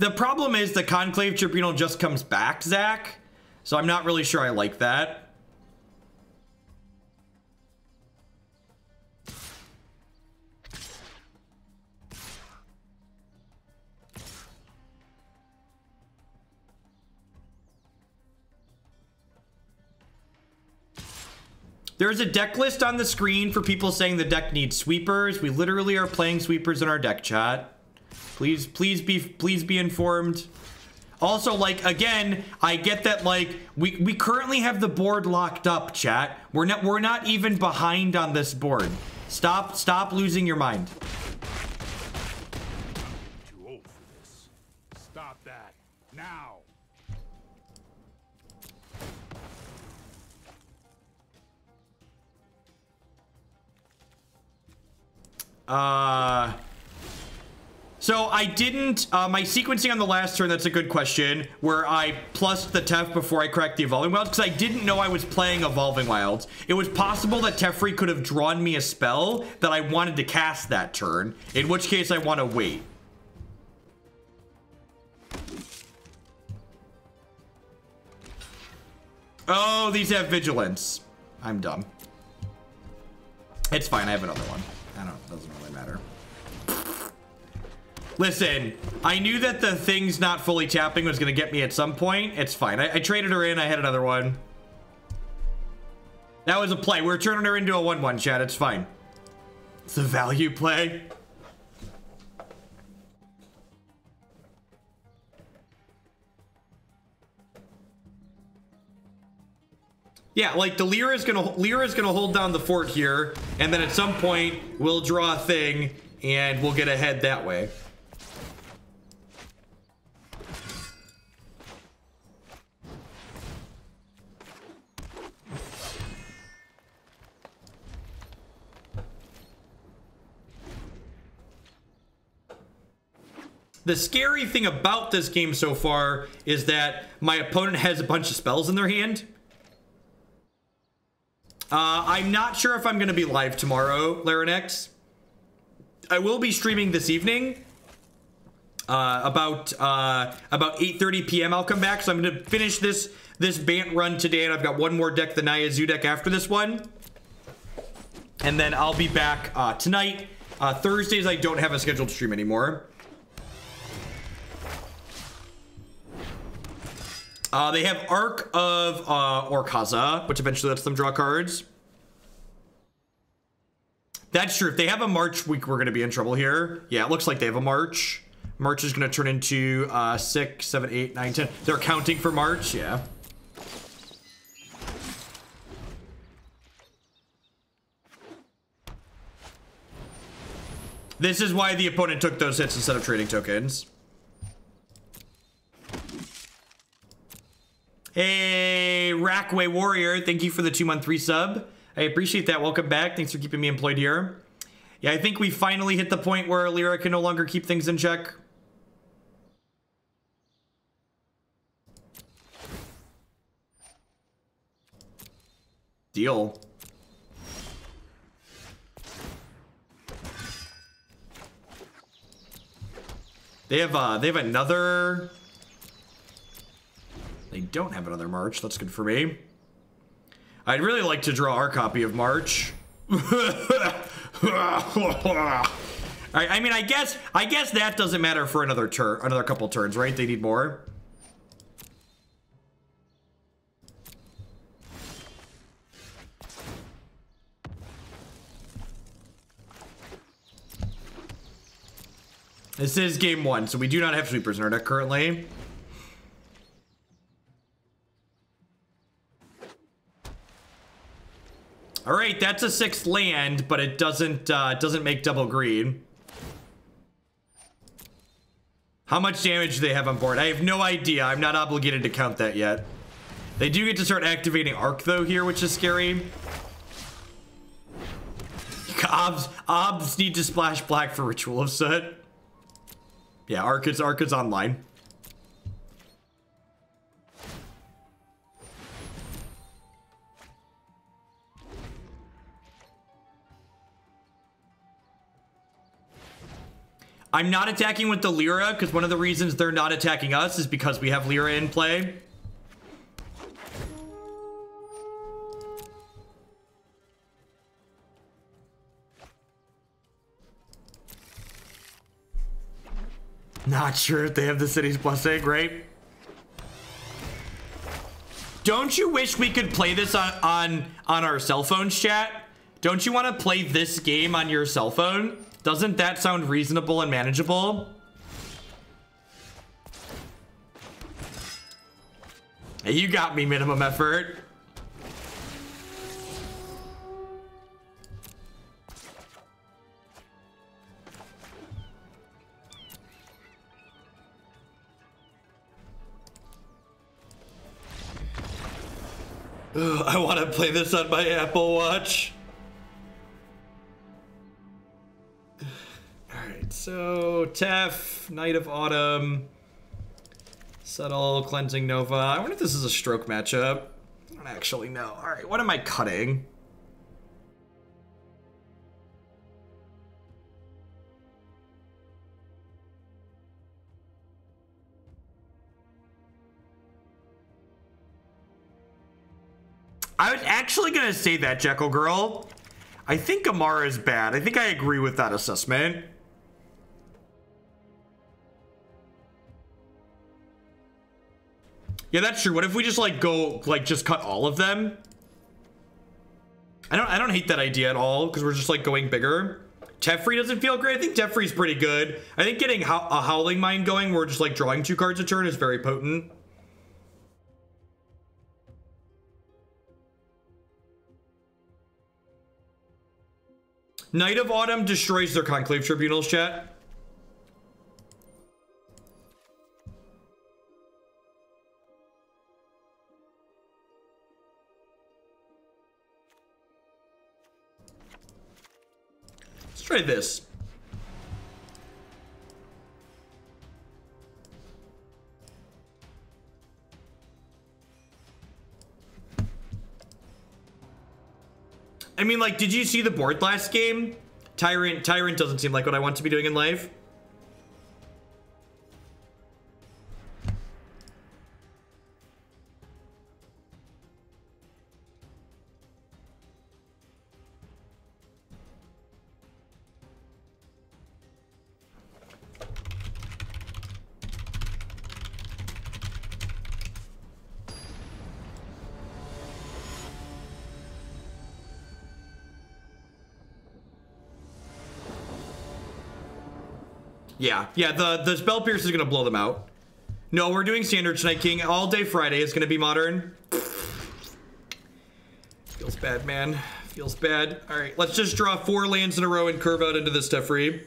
The problem is the Conclave Tribunal just comes back, Zach. So I'm not really sure I like that. There's a deck list on the screen for people saying the deck needs sweepers. We literally are playing sweepers in our deck chat. Please be informed. Also, like, again, I get that, like, we currently have the board locked up, chat. We're not even behind on this board. Stop losing your mind. Too old for this. Stop that now. So I didn't, my sequencing on the last turn, that's a good question, where I plussed the Tef before I cracked the Evolving Wilds, because I didn't know I was playing Evolving Wilds. It was possible that Teferi could have drawn me a spell that I wanted to cast that turn, in which case I want to wait. Oh, these have Vigilance. I'm dumb. It's fine, I have another one. Doesn't really matter. Listen, I knew that the thing's not fully tapping was going to get me at some point. It's fine. I traded her in. I had another one. That was a play. We're turning her into a 1-1, chat. It's fine. It's a value play. Yeah, like the Lyra's gonna hold down the fort here, and then at some point we'll draw a thing and we'll get ahead that way. The scary thing about this game so far is that my opponent has a bunch of spells in their hand. I'm not sure if I'm going to be live tomorrow, Larinx. I will be streaming this evening. About 8:30 p.m. I'll come back. So I'm going to finish this Bant run today, and I've got one more deck, the Naya Zoo deck, after this one. And then I'll be back tonight. Thursdays, I don't have a scheduled stream anymore. They have Arc of Orkaza, which eventually lets them draw cards. That's true. If they have a March week, we're going to be in trouble here. Yeah, it looks like they have a March. March is going to turn into 6, 7, 8, 9, 10. They're counting for March, yeah. This is why the opponent took those hits instead of trading tokens. Hey, Rackway Warrior, thank you for the 2-month resub. I appreciate that. Welcome back. Thanks for keeping me employed here. Yeah, I think we finally hit the point where Lyra can no longer keep things in check. Deal. They have another... They don't have another March. That's good for me. I'd really like to draw our copy of March. I mean, I guess that doesn't matter for another couple turns, right? They need more. This is game 1, so we do not have sweepers in our deck currently. All right, that's a 6th land, but it doesn't make double green. How much damage do they have on board? I have no idea. I'm not obligated to count that yet. They do get to start activating Arc though here, which is scary. Obs need to splash black for Ritual of Soot. Yeah, Arc is online. I'm not attacking with the Lyra because one of the reasons they're not attacking us is because we have Lyra in play. Not sure if they have the city's blessing, right? Don't you wish we could play this on our cell phones, chat? Don't you want to play this game on your cell phone? Doesn't that sound reasonable and manageable? Hey, you got me, minimum effort. Ugh, I want to play this on my Apple Watch. So, Tef, Knight of Autumn, Subtle, Cleansing Nova. I wonder if this is a stroke matchup. I don't actually know. All right, what am I cutting? I was actually gonna say that, Jekyll Girl. I think Emmara is bad. I think I agree with that assessment. Yeah, that's true. What if we just like go like just cut all of them? I don't hate that idea at all because we're just like going bigger. Teferi doesn't feel great. I think Teferi's pretty good. I think getting a Howling Mine going where we're just like drawing 2 cards a turn is very potent. Knight of Autumn destroys their Conclave Tribunals, chat. Let's try this. I mean, like, did you see the board last game? Tyrant doesn't seem like what I want to be doing in life. Yeah, the Spell Pierce is gonna blow them out. No, we're doing Standard tonight, King. All day Friday is gonna be Modern. Feels bad, man. Feels bad. All right, let's just draw 4 lands in a row and curve out into this Teferi.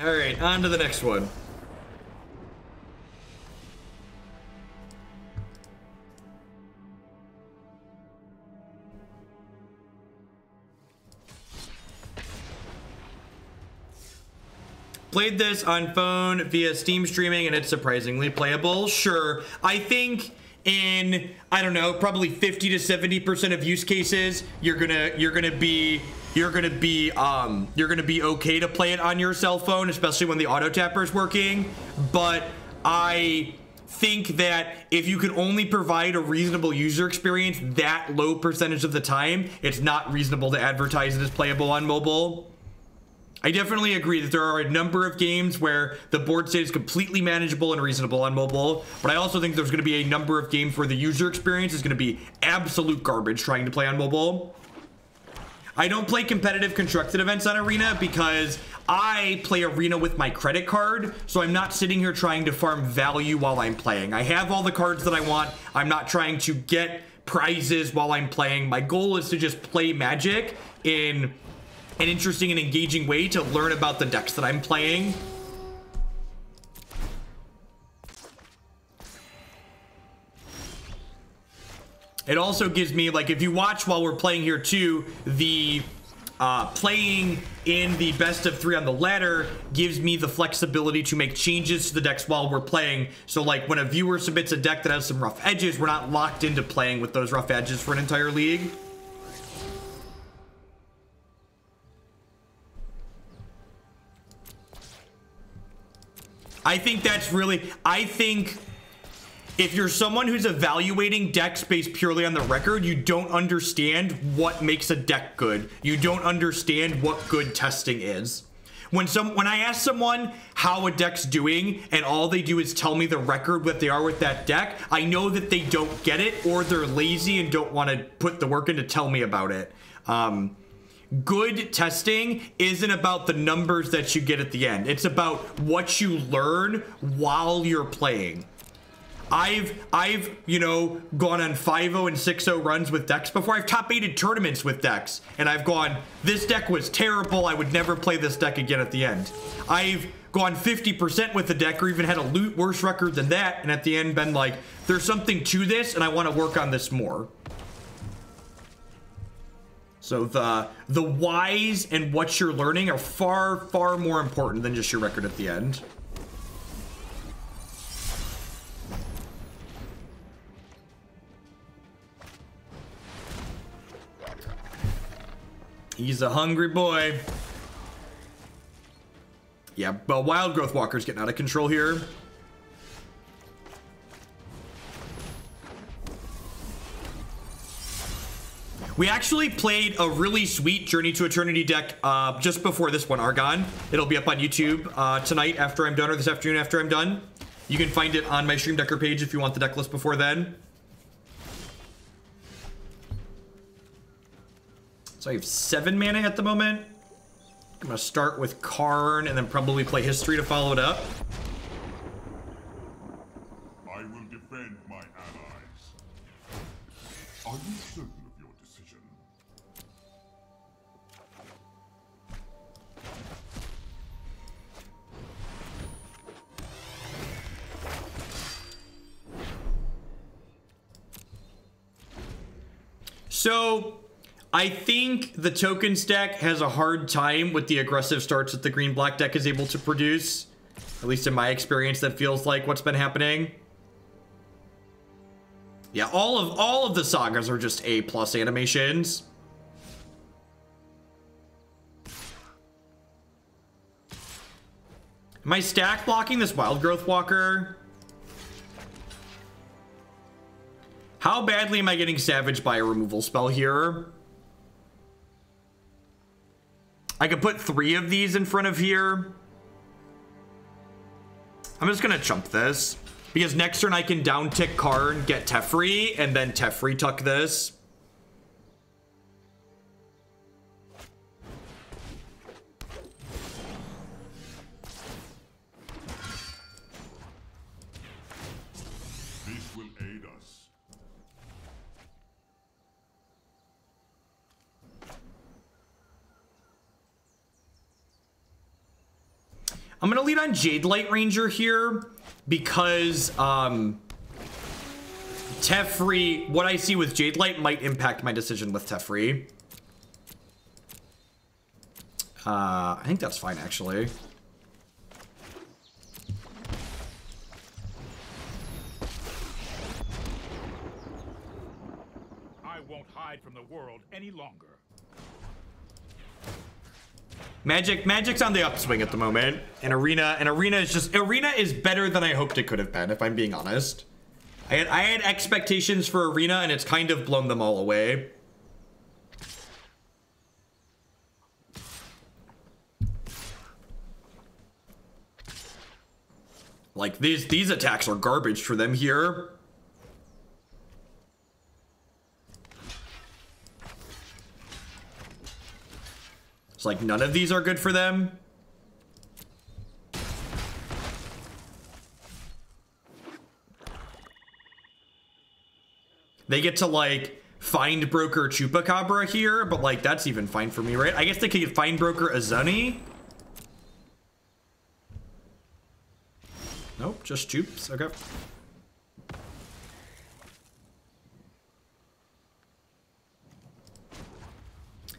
All right, on to the next one. Played this on phone via Steam streaming and it's surprisingly playable. Sure, I think in, I don't know, probably 50 to 70% of use cases, you're gonna be okay to play it on your cell phone, especially when the auto tapper is working. But I think that if you can only provide a reasonable user experience that low percentage of the time, it's not reasonable to advertise it as playable on mobile. I definitely agree that there are a number of games where the board state is completely manageable and reasonable on mobile, but I also think there's going to be a number of games where the user experience is going to be absolute garbage trying to play on mobile. I don't play competitive constructed events on Arena because I play Arena with my credit card, so I'm not sitting here trying to farm value while I'm playing. I have all the cards that I want. I'm not trying to get prizes while I'm playing. My goal is to just play Magic in an interesting and engaging way to learn about the decks that I'm playing. It also gives me, like, if you watch while we're playing here too, the playing in the best of 3 on the ladder gives me the flexibility to make changes to the decks while we're playing. So like when a viewer submits a deck that has some rough edges, we're not locked into playing with those rough edges for an entire league. I think that's really, I think if you're someone who's evaluating decks based purely on the record, you don't understand what makes a deck good. You don't understand what good testing is. When I ask someone how a deck's doing and all they do is tell me the record what they are with that deck, I know that they don't get it or they're lazy and don't want to put the work in to tell me about it. Good testing isn't about the numbers that you get at the end. It's about what you learn while you're playing. I've you know, gone on 5-0 and 6-0 runs with decks before. I've top 8'd tournaments with decks, and I've gone, this deck was terrible, I would never play this deck again at the end. I've gone 50% with the deck, or even had a worse record than that, and at the end been like, there's something to this, and I want to work on this more. So the whys and what you're learning are far, far more important than just your record at the end. He's a hungry boy. Yeah, but Wild Growth Walker's getting out of control here. We actually played a really sweet Journey to Eternity deck just before this one, Argon. It'll be up on YouTube tonight after I'm done, or this afternoon after I'm done. You can find it on my Stream Decker page if you want the deck list before then. So I have 7 mana at the moment. I'm gonna start with Karn and then probably play History to follow it up. I will defend my allies. Are you certain of your decision? So I think the tokens deck has a hard time with the aggressive starts that the green-black deck is able to produce. At least in my experience, that feels like what's been happening. Yeah, all of the sagas are just A+ animations. Am I stack blocking this Wild Growth Walker? How badly am I getting savaged by a removal spell here? I could put 3 of these in front of here. I'm just gonna chump this, because next turn I can down tick Karn, get Teferi, and then Teferi tuck this. This will aid us. I'm gonna lead on Jadelight Ranger here because Teferi, what I see with Jadelight might impact my decision with Teferi. I think that's fine actually. I won't hide from the world any longer. Magic's on the upswing at the moment, and Arena is better than I hoped it could have been, if I'm being honest. I had expectations for Arena, and it's kind of blown them all away. Like these attacks are garbage for them here. It's like none of these are good for them. They get to like find broker Chupacabra here, but like that's even fine for me, right? I guess they could find broker Azuni. Nope, just Chups. Okay.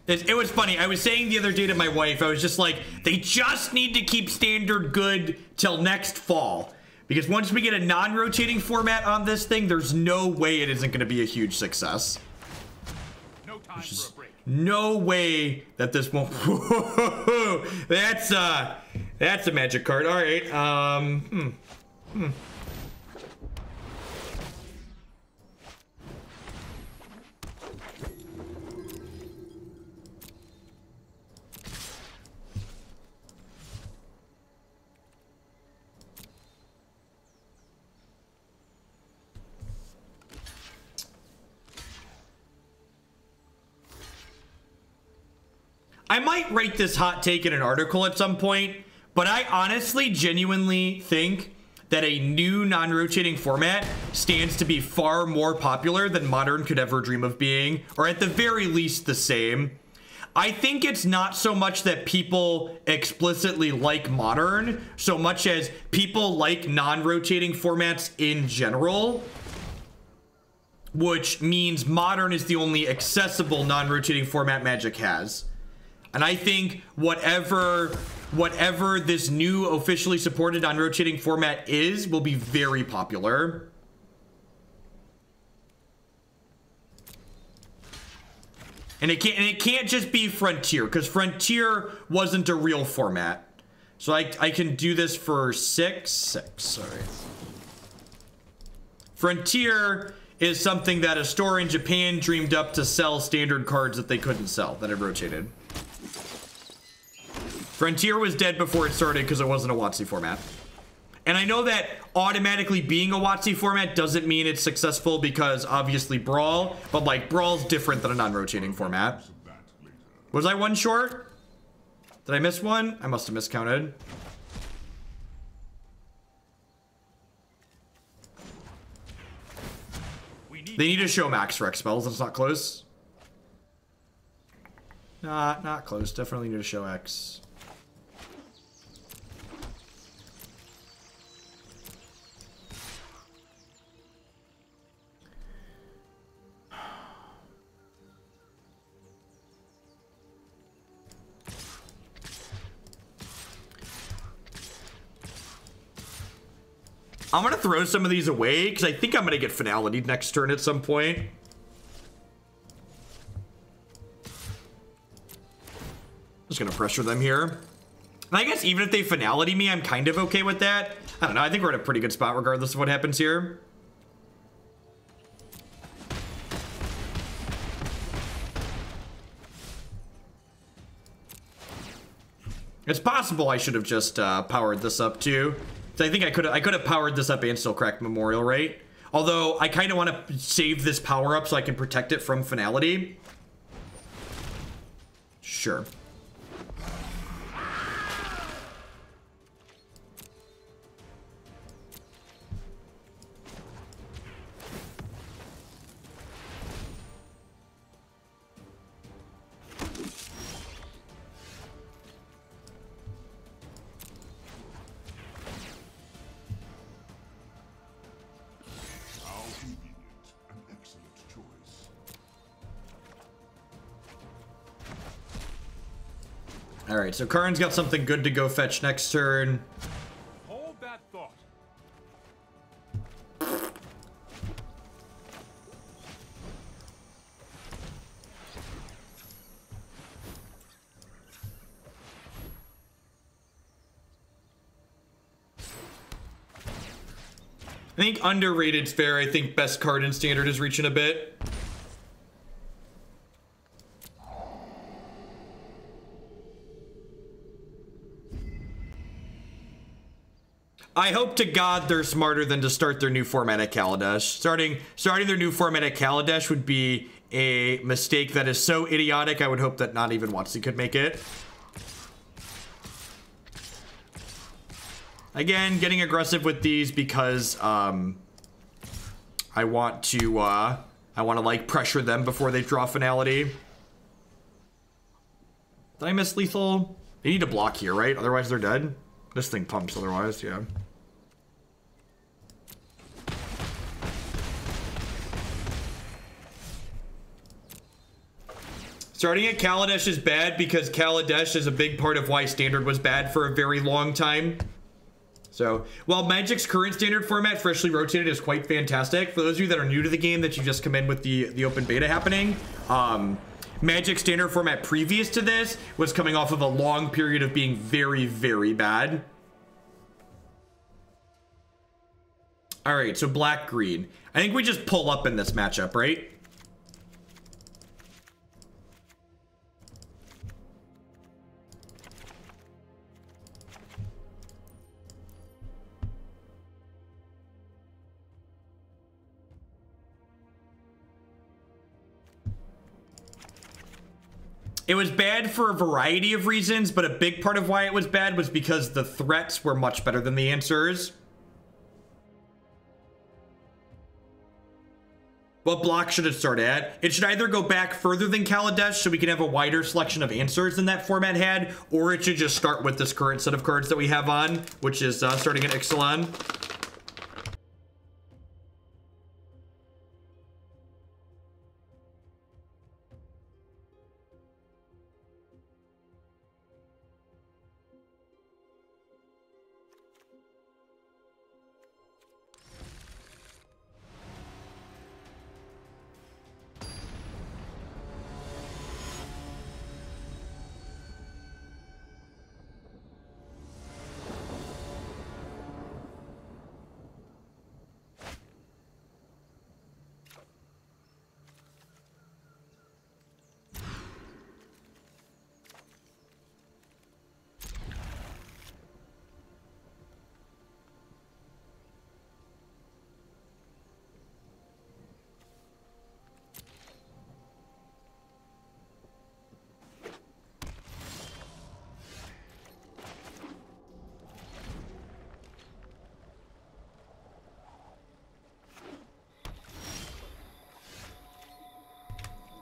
It was funny. I was saying the other day to my wife, I was just like, they just need to keep standard good till next fall. Because once we get a non-rotating format on this thing, there's no way it isn't going to be a huge success. No time for a break. No way that this won't. That's a magic card. All right. I might write this hot take in an article at some point, but I honestly, genuinely think that a new non-rotating format stands to be far more popular than Modern could ever dream of being, or at the very least the same. I think it's not so much that people explicitly like Modern, so much as people like non-rotating formats in general, which means Modern is the only accessible non-rotating format Magic has. And I think whatever this new officially supported non-rotating format is will be very popular. And it can't just be Frontier, because Frontier wasn't a real format. So I can do this for six, sorry. Frontier is something that a store in Japan dreamed up to sell standard cards that they couldn't sell, that had rotated. Frontier was dead before it started because it wasn't a WotC format. And I know that automatically being a WotC format doesn't mean it's successful, because obviously Brawl, but like Brawl's different than a non-rotating format. Was I one short? Did I miss one? I must have miscounted. They need to show max for X spells. That's not close. Not close. Definitely need to show X. I'm gonna throw some of these away because I think I'm gonna get Finality next turn at some point. Just gonna pressure them here. And I guess even if they Finality me, I'm kind of okay with that. I don't know, I think we're in a pretty good spot regardless of what happens here. It's possible I should have just powered this up too. So I think I could have powered this up and still cracked Memorial, right? Although I kind of want to save this power up so I can protect it from Finality. Sure. Alright, so Karn's got something good to go fetch next turn. Hold that thought. I think underrated's fair. I think best card in Standard is reaching a bit. I hope to God they're smarter than to start their new format at Kaladesh. Starting their new format at Kaladesh would be a mistake that is so idiotic. I would hope that not even WotC could make it. Again, getting aggressive with these because I want to like pressure them before they draw Finality. Did I miss lethal? They need to block here, right? Otherwise they're dead. This thing pumps otherwise, yeah. Starting at Kaladesh is bad because Kaladesh is a big part of why Standard was bad for a very long time. So, while Magic's current Standard format, freshly rotated, is quite fantastic, for those of you that are new to the game that you just come in with the open beta happening, Magic Standard format previous to this was coming off of a long period of being very, very bad. All right, so black-green. I think we just pull up in this matchup, right? It was bad for a variety of reasons, but a big part of why it was bad was because the threats were much better than the answers. What block should it start at? It should either go back further than Kaladesh so we can have a wider selection of answers than that format had, or it should just start with this current set of cards that we have on, which is starting at Ixalan.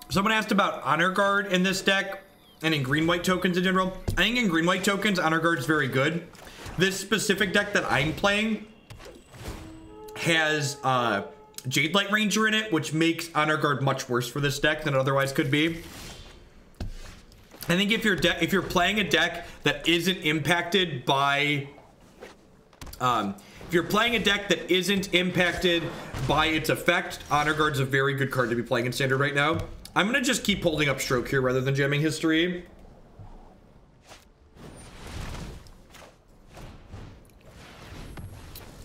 Someone asked about Honor Guard in this deck and in green-white tokens in general. I think in green-white tokens, Honor Guard is very good. This specific deck that I'm playing has Jadelight Ranger in it, which makes Honor Guard much worse for this deck than it otherwise could be. I think if you're playing a deck that isn't impacted by if you're playing a deck that isn't impacted by its effect, Honor Guard's a very good card to be playing in Standard right now. I'm gonna just keep holding up Stroke here rather than jamming History.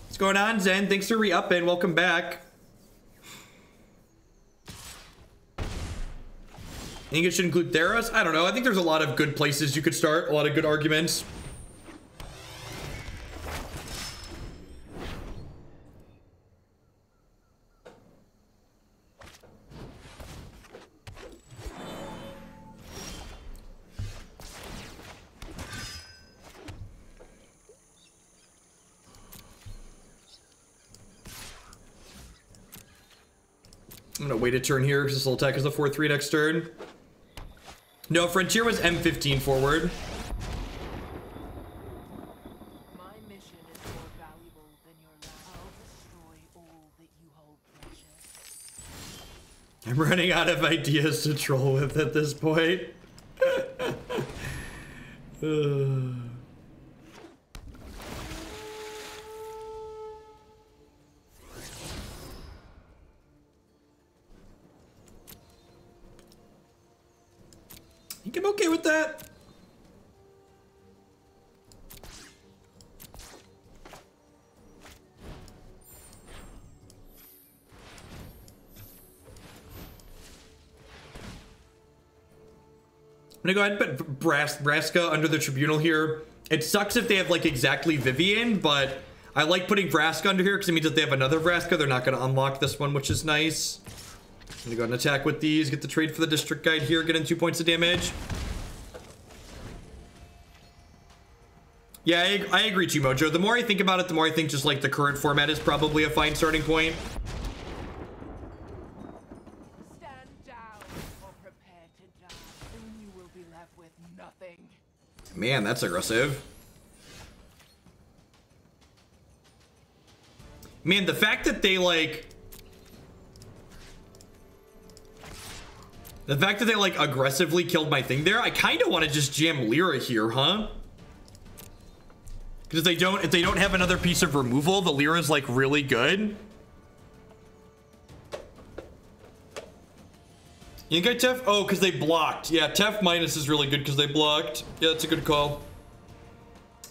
What's going on, Zen? Thanks for re-upping. Welcome back. I think it should include Theros? I don't know. I think there's a lot of good places you could start, a lot of good arguments. I'm gonna wait a turn here because this will attack as a 4-3 next turn. No, Frontier was M15 forward. My mission is more valuable than your life. I'll destroy all that you hold precious. I'm running out of ideas to troll with at this point. I think I'm okay with that. I'm gonna go ahead and put Vraska under the Tribunal here. It sucks if they have like exactly Vivian, but I like putting Vraska under here because it means that they have another Vraska, they're not gonna unlock this one, which is nice. I'm gonna go ahead and attack with these, get the trade for the District Guide here, get in 2 points of damage. Yeah, I agree too, Mojo. The more I think about it, the more I think just like the current format is probably a fine starting point. Stand down or prepare to die. Soon you will be left with nothing. Man, that's aggressive. Man, the fact that they like... The fact that they like aggressively killed my thing there, I kind of want to just jam Lyra here, huh? Because if they don't have another piece of removal, the Lyra's like really good. You think I Tef? Oh, because they blocked. Yeah, Tef minus is really good because they blocked. Yeah, that's a good call.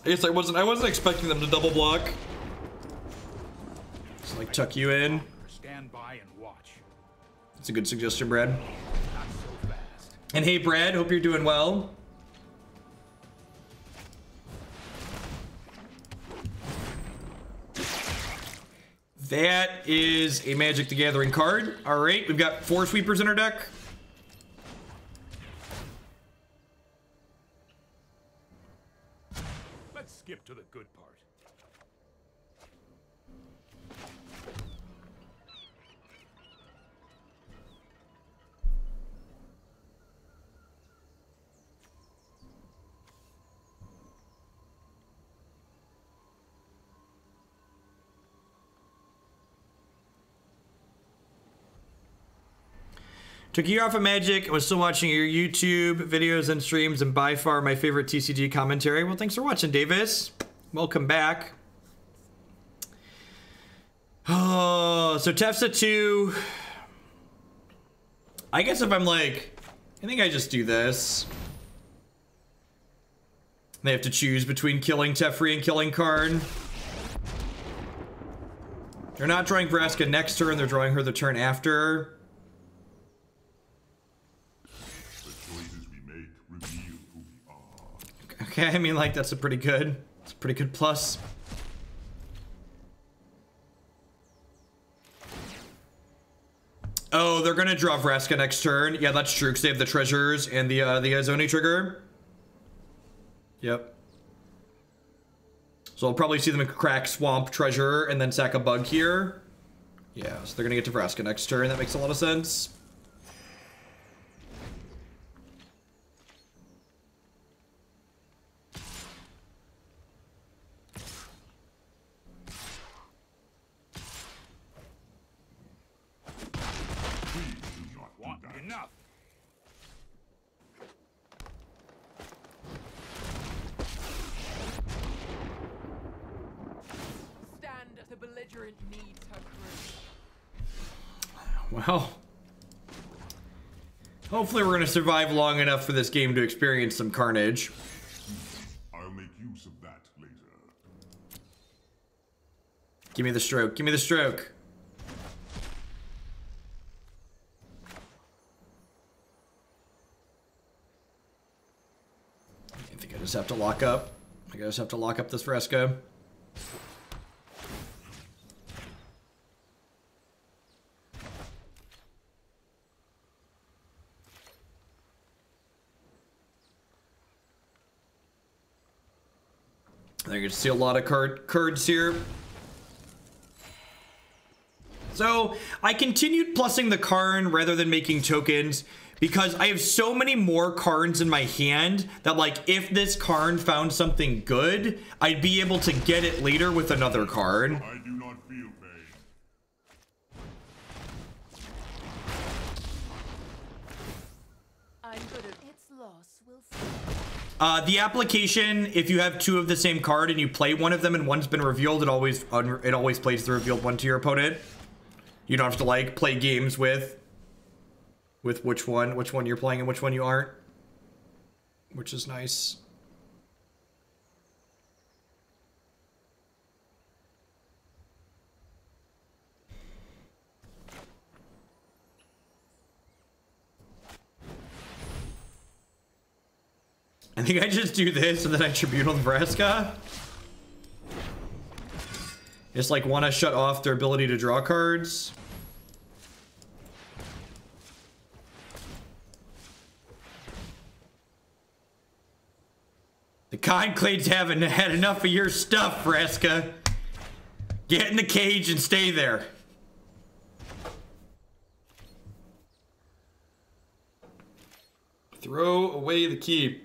I guess I wasn't expecting them to double block. Just like tuck you in. Stand by and watch. That's a good suggestion, Brad. Not so fast. And hey, Brad, hope you're doing well. That is a Magic the Gathering card. All right, we've got 4 sweepers in our deck. Let's skip to the good part. Took a year off of Magic and was still watching your YouTube videos and streams, and by far my favorite TCG commentary. Well, thanks for watching, Davis. Welcome back. Oh, so Tef's at 2. I guess if I'm like, I think I just do this. They have to choose between killing Teferi and killing Karn. They're not drawing Vraska next turn, they're drawing her the turn after. Okay, I mean, like, that's a pretty good plus. Oh, they're gonna draw Vraska next turn. Yeah, that's true, because they have the treasures and the Azoni trigger. Yep. So I'll probably see them crack Swamp Treasure and then sack a bug here. Yeah, so they're gonna get to Vraska next turn. That makes a lot of sense. Enough. Stand, the belligerent needs her crew. Well, hopefully we're gonna survive long enough for this game to experience some carnage. I'll make use of that later. Give me the stroke. Give me the stroke. I think I just have to lock up. I just have to lock up this Vraska. I think you see a lot of cards here. So I continued plussing the Karn rather than making tokens because I have so many more Karns in my hand that, like, if this Karn found something good, I'd be able to get it later with another Karn. I do not feel pain. I'm good at its loss. We'll see. The application, if you have 2 of the same card and you play one of them and one's been revealed, it always plays the revealed one to your opponent. You don't have to, like, play games with which one you're playing and which one you aren't, which is nice. I think I just do this and then I Tribunal Vraska. Just, like, want to shut off their ability to draw cards. The Conclaves haven't had enough of your stuff, Vraska. Get in the cage and stay there. Throw away the key.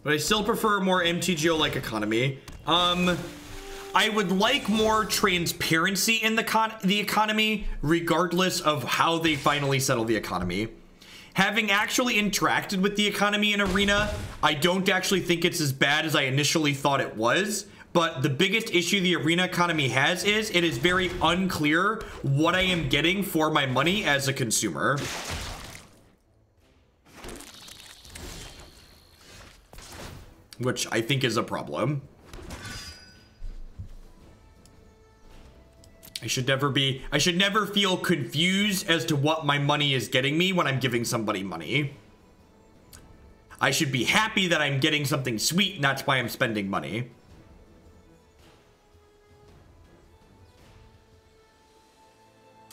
But I still prefer a more MTGO-like economy. I would like more transparency in the economy, regardless of how they finally settle the economy. Having actually interacted with the economy in Arena, I don't actually think it's as bad as I initially thought it was. But the biggest issue the Arena economy has is it is very unclear what I am getting for my money as a consumer. Which I think is a problem. I should never feel confused as to what my money is getting me when I'm giving somebody money. I should be happy that I'm getting something sweet, and that's why I'm spending money.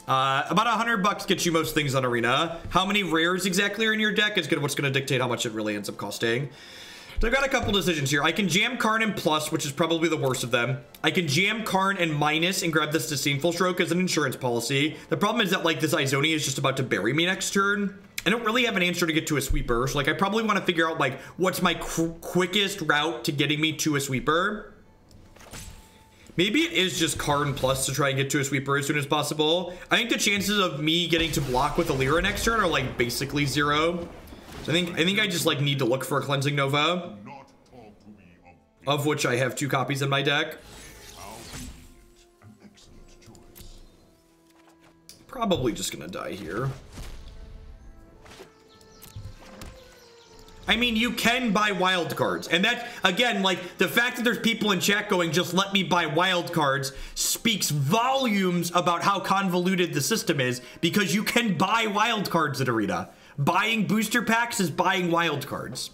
About $100 gets you most things on Arena. How many rares exactly are in your deck is what's gonna dictate how much it really ends up costing. So I've got a couple decisions here. I can jam Karn and plus, which is probably the worst of them. I can jam Karn and minus and grab this Disdainful Stroke as an insurance policy. The problem is that, like, this Izonia is just about to bury me next turn. I don't really have an answer to get to a sweeper. So, like, I probably want to figure out, like, what's my quickest route to getting me to a sweeper. Maybe it is just Karn plus to try and get to a sweeper as soon as possible. I think the chances of me getting to block with a Lyra next turn are, like, basically 0. So I think I just, like, need to look for a Cleansing Nova, of which I have 2 copies in my deck. Probably just gonna die here. I mean, you can buy wild cards, and that, again, like, the fact that there's people in chat going, just let me buy wild cards, speaks volumes about how convoluted the system is, because you can buy wild cards at Arena. Buying booster packs is buying wild cards.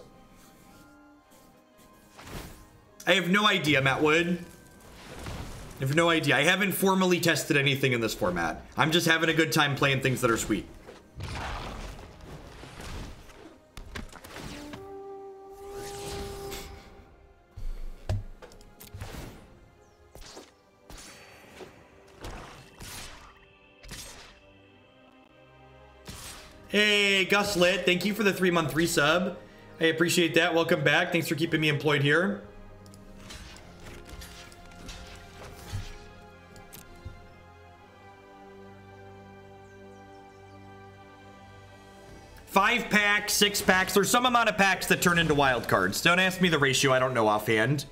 I have no idea, Matt Wood. I have no idea. I haven't formally tested anything in this format. I'm just having a good time playing things that are sweet. Hey, Gus Lit, thank you for the 3-month resub. I appreciate that. Welcome back. Thanks for keeping me employed here. Five packs, 6 packs. There's some amount of packs that turn into wild cards. Don't ask me the ratio. I don't know offhand.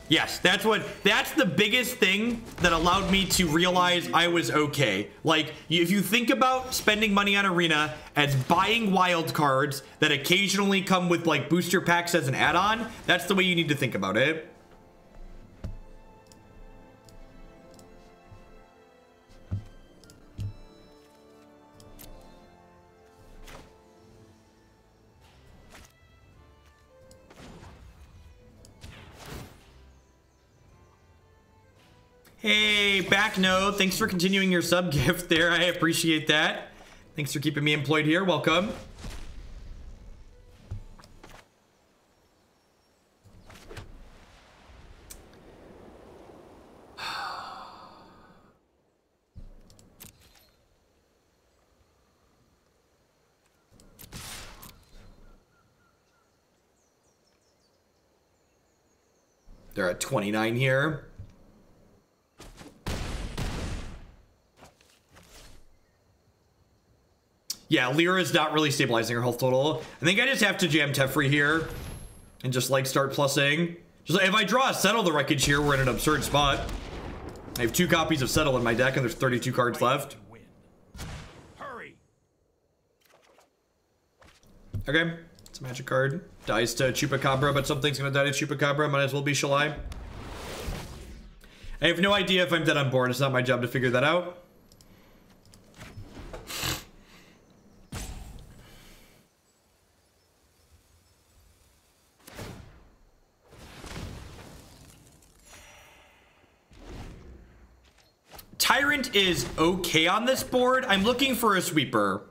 Yes, that's the biggest thing that allowed me to realize I was okay. Like, if you think about spending money on Arena as buying wild cards that occasionally come with, like, booster packs as an add-on, that's the way you need to think about it. Hey, Backnote, thanks for continuing your sub gift there. I appreciate that. Thanks for keeping me employed here. Welcome. They're at 29 here. Yeah, Lyra is not really stabilizing her health total. I think I just have to jam Teferi here and just, like, start plussing. Just like, if I draw a Settle the Wreckage here, we're in an absurd spot. I have 2 copies of Settle in my deck, and there's 32 cards left. Hurry. Okay, it's a magic card. Dies to Chupacabra, but something's gonna die to Chupacabra. Might as well be Shalai. I have no idea if I'm dead on board. It's not my job to figure that out. Tyrant is okay on this board. I'm looking for a sweeper.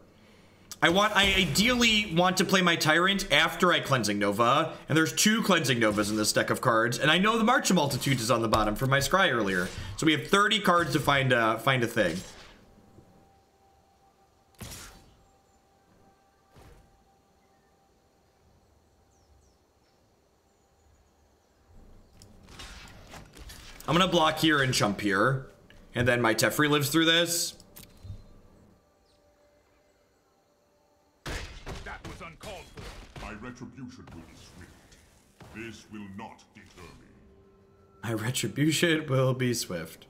I ideally want to play my Tyrant after I Cleansing Nova, and there's 2 Cleansing Novas in this deck of cards, and I know the March of Multitudes is on the bottom from my scry earlier, so we have 30 cards to find a thing. I'm gonna block here and jump here. And then my Teferi lives through this. That was uncalled for. My retribution will be swift. This will not deter me. My retribution will be swift.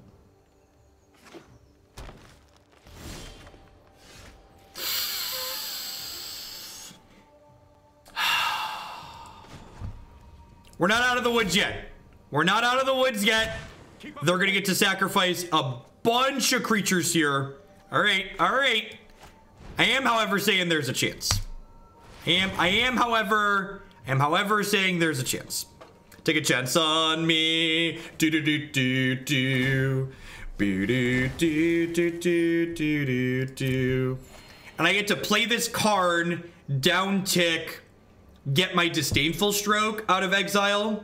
We're not out of the woods yet. We're not out of the woods yet. They're gonna get to sacrifice a bunch of creatures here. All right, all right. I am, however, saying there's a chance. I am, however, saying there's a chance. Take a chance on me. Do do do do do. Do do do do do do do. and I get to play this Karn, down tick, get my Disdainful Stroke out of exile.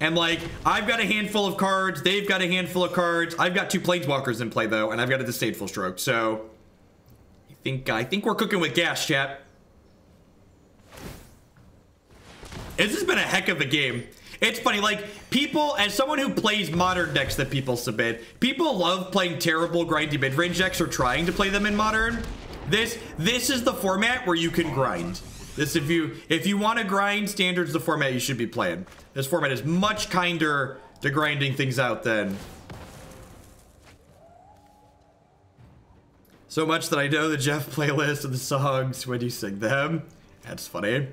And like, I've got a handful of cards, they've got a handful of cards. I've got 2 Planeswalkers in play though, and I've got a Disdainful Stroke, so I think we're cooking with gas, chat. This has been a heck of a game. It's funny, like, people, as someone who plays modern decks that people submit, people love playing terrible grindy mid-range decks or trying to play them in modern. This is the format where you can grind. This, if you want to grind, Standard's the format you should be playing. This format is much kinder to grinding things out than... So much that I know the Jeff playlist of the songs when you sing them. That's funny.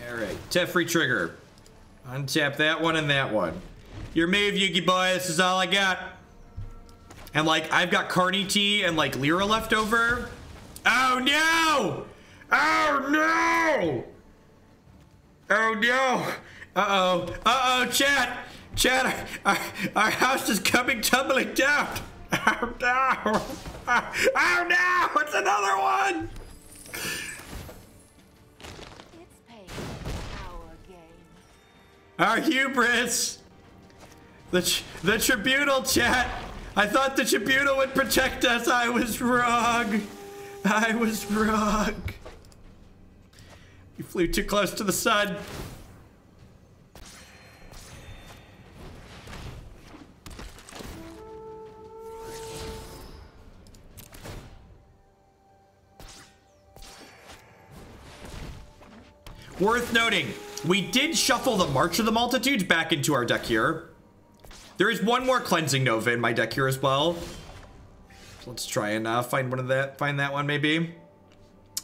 Alright, Teferi trigger. Untap that one and that one. Your move, Yugi boy, this is all I got. And like, I've got Carney T and like Lyra left over. Oh no! Oh no! Oh no! Uh-oh. Uh-oh, chat! Chat, our house is coming tumbling down! Oh no! Oh no! It's another one! Our hubris! The Tribunal, chat! I thought the Tribunal would protect us. I was wrong. I was wrong. You flew too close to the sun. Worth noting, we did shuffle the March of the Multitudes back into our deck here. There is one more Cleansing Nova in my deck here as well. So let's try and find that one maybe. Do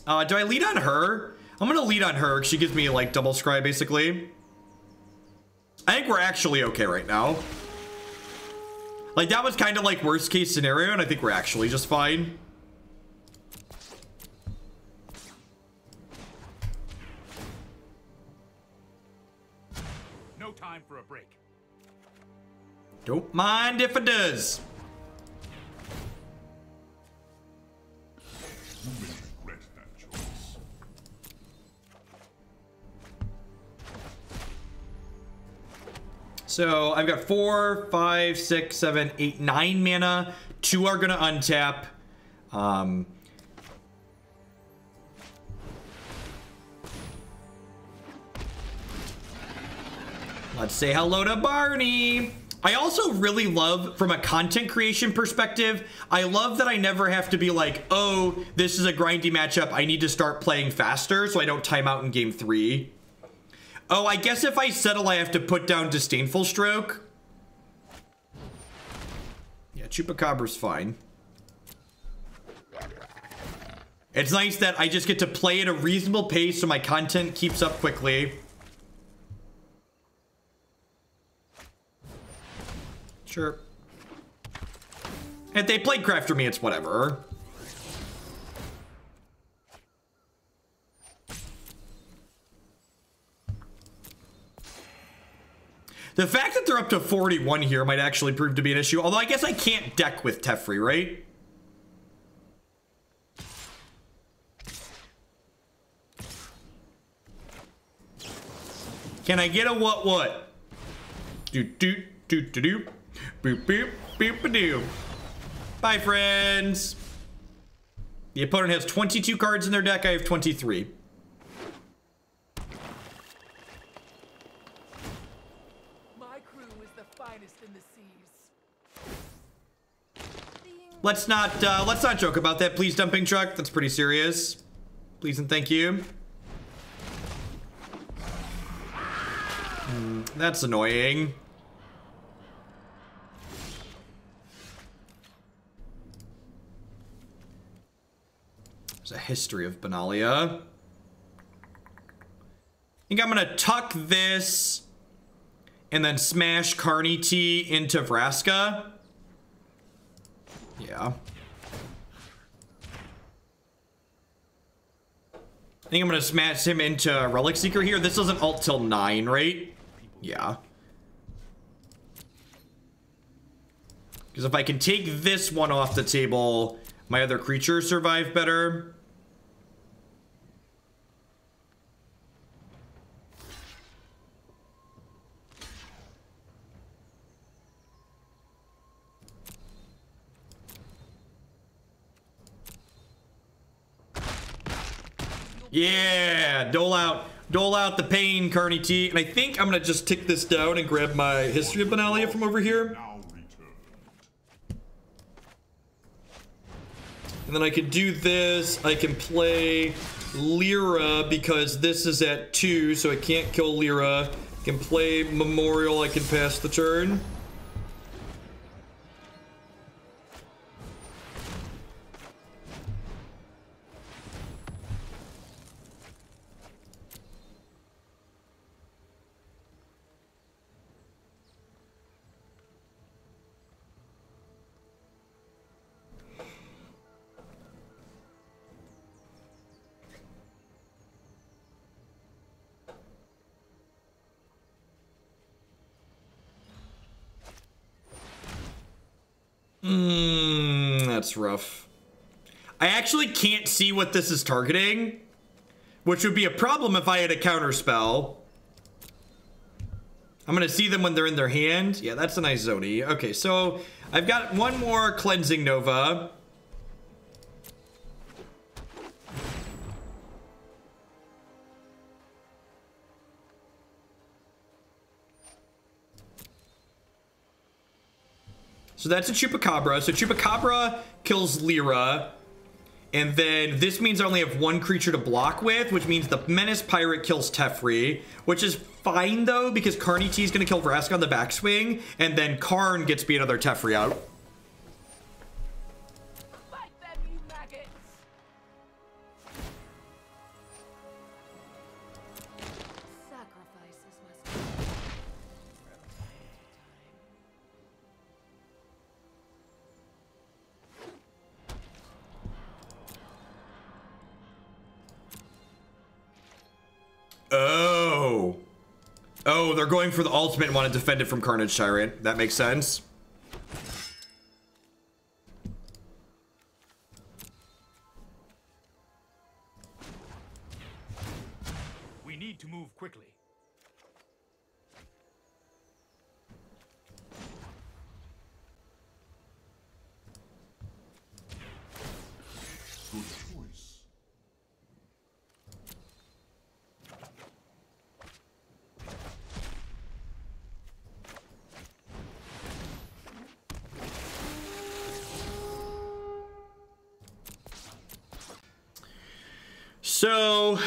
I lead on her? I'm gonna lead on her because she gives me like double scry basically. I think we're actually okay right now. Like that was kind of like worst case scenario, and I think we're actually just fine. No time for a break. Don't mind if it does. You may regret that choice. So I've got 4, 5, 6, 7, 8, 9 mana. 2 are gonna untap. Let's say hello to Barney. I also really love, from a content creation perspective, I love that I never have to be like, oh, this is a grindy matchup, I need to start playing faster so I don't time out in game 3. Oh, I guess if I settle, I have to put down Disdainful Stroke. Yeah, Chupacabra's fine. It's nice that I just get to play at a reasonable pace so my content keeps up quickly. Sure. If they played Craft for me, it's whatever. The fact that they're up to 41 here might actually prove to be an issue. Although I guess I can't deck with Teferi, right? Can I get a what? Do. Boop, boop, boop, ba-doo. Bye, friends. The opponent has 22 cards in their deck. I have 23. My crew is the finest in the seas. Let's not joke about that, please, dumping truck. That's pretty serious. Please and thank you. That's annoying. There's a History of Benalia. I think I'm gonna tuck this and then smash Carney T into Vraska. Yeah. I think I'm gonna smash him into Relic Seeker here. This doesn't ult till 9, right? Yeah. Because if I can take this one off the table, my other creatures survive better. Yeah, dole out the pain, Carney T. And I think I'm gonna just tick this down and grab my History of Benalia from over here. And then I can do this. I can play Lyra because this is at 2, so I can't kill Lyra. I can play Memorial. I can pass the turn. That's rough. I actually can't see what this is targeting, which would be a problem if I had a counter spell. I'm gonna see them when they're in their hand. Yeah, that's a nice Zoni. Okay, so I've got one more Cleansing Nova. So that's a Chupacabra. So Chupacabra kills Lyra. And then this means I only have one creature to block with, which means the Menace Pirate kills Teferi, which is fine though, because Carney T is going to kill Vraska on the backswing, and then Karn gets me another Teferi out. Fight them, you maggots! Sacrifices must be made from time to time. Oh, they're going for the ultimate and want to defend it from Carnage Tyrant. That makes sense. We need to move quickly. Good choice. So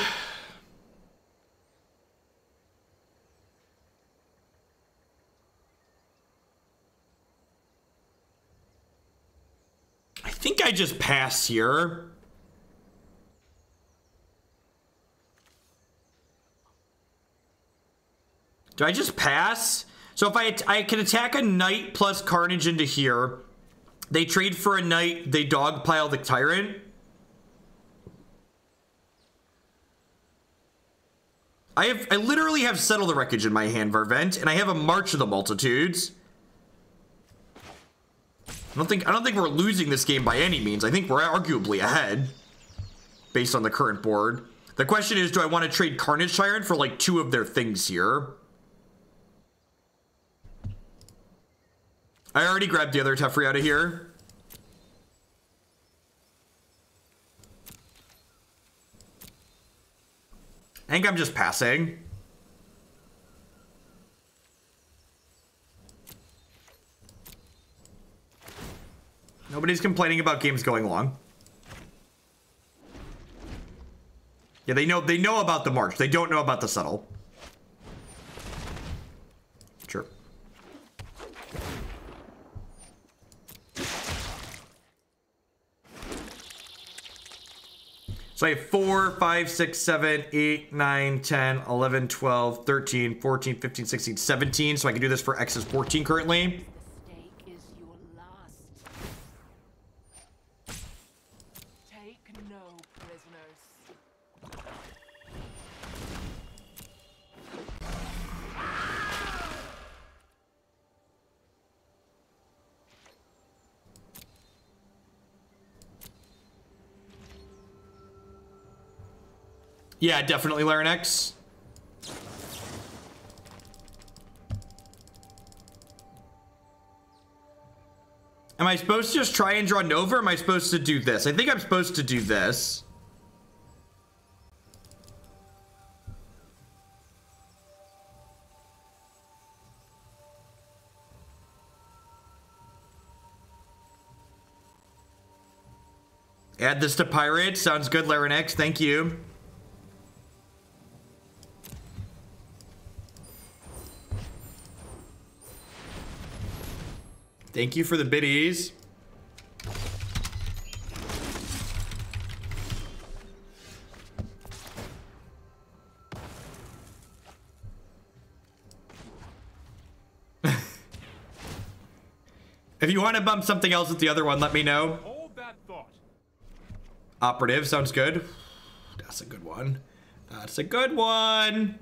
I think I just pass here. Do I just pass? So if I can attack a knight plus Carnage into here. They trade for a knight, they dogpile the Tyrant. I literally have Settle the Wreckage in my hand, Vervent, and I have a March of the Multitudes. I don't think we're losing this game by any means. I think we're arguably ahead based on the current board. The question is, do I want to trade Carnage Tyrant for like 2 of their things here? I already grabbed the other Teferi out of here. I think I'm just passing. Nobody's complaining about games going long. Yeah, they know about the March. They don't know about the Settle. Sure. So I have 4, 5, 6, 7, 8, 9, 10, 11, 12, 13, 14, 15, 16, 17. So I can do this for X is 14 currently. The stake is your last. Take no prisoners. Yeah, definitely Larynx. Am I supposed to just try and draw Nova, or am I supposed to do this? I think I'm supposed to do this. Add this to Pirate. Sounds good, Larynx. Thank you. Thank you for the biddies. If you want to bump something else with the other one, let me know. Hold that thought. Operative sounds good. That's a good one. That's a good one.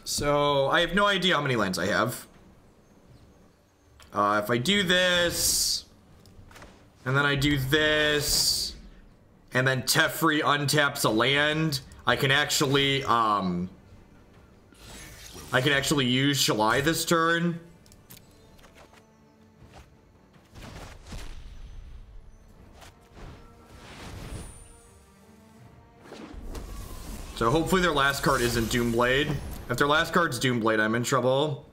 So I have no idea how many lands I have. If I do this, and then I do this, and then Teferi untaps a land, I can actually use Shalai this turn. So hopefully their last card isn't Doomblade. If their last card's Doomblade, I'm in trouble.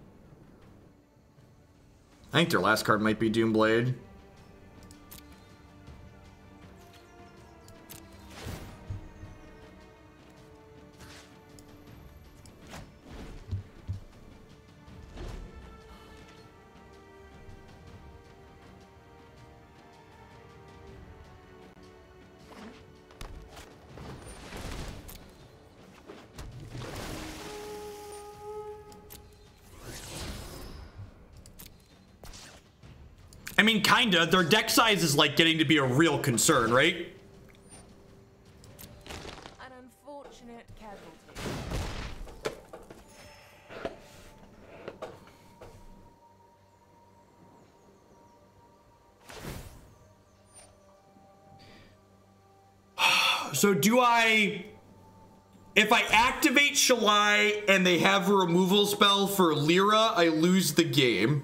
I think their last card might be Doomblade. I mean, kinda. Their deck size is like getting to be a real concern, right? An unfortunate casualty. So do I... If I activate Shalai and they have a removal spell for Lyra, I lose the game.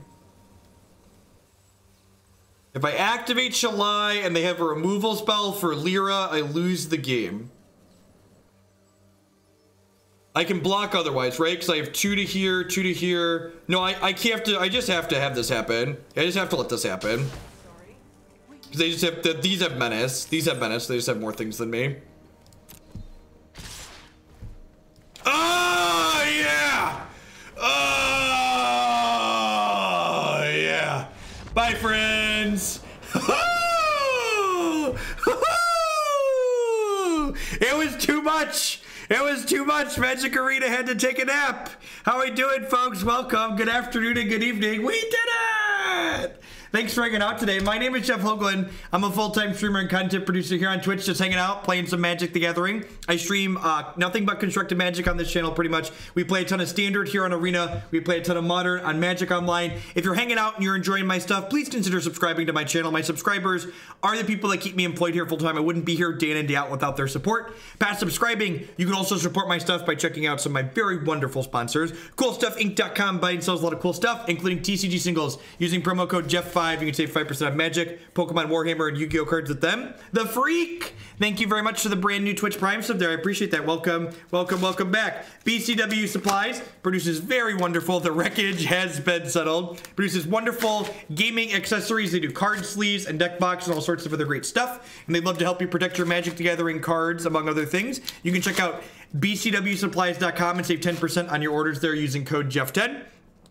If I activate Shalai and they have a removal spell for Lyra, I lose the game. I can block otherwise, right? Because I have 2 to here, 2 to here. No, I can't have to. I just have to have this happen. I just have to let this happen. Because they just have these have menace. These have menace. They just have more things than me. Oh yeah! Oh yeah! Bye, friends. It was too much. It was too much. Magic Arena had to take a nap. How we doing, folks? Welcome. Good afternoon and good evening. We did it! Thanks for hanging out today. My name is Jeff Hoagland. I'm a full-time streamer and content producer here on Twitch, just hanging out, playing some Magic the Gathering. I stream nothing but constructed Magic on this channel, pretty much. We play a ton of Standard here on Arena. We play a ton of Modern on Magic Online. If you're hanging out and you're enjoying my stuff, please consider subscribing to my channel. My subscribers are the people that keep me employed here full-time. I wouldn't be here day in and day out without their support. Past subscribing, you can also support my stuff by checking out some of my very wonderful sponsors. CoolStuffInc.com buys and sells a lot of cool stuff, including TCG singles. Using promo code Jeff5, you can save 5% on Magic, Pokemon, Warhammer, and Yu-Gi-Oh cards with them. The Freak! Thank you very much for the brand new Twitch Prime sub there. I appreciate that. Welcome, welcome, welcome back. BCW Supplies produces very wonderful. The wreckage has been settled. Produces wonderful gaming accessories. They do card sleeves and deck box and all sorts of other great stuff. And they'd love to help you protect your Magic the Gathering cards, among other things. You can check out bcwsupplies.com and save 10% on your orders there using code Jeff10.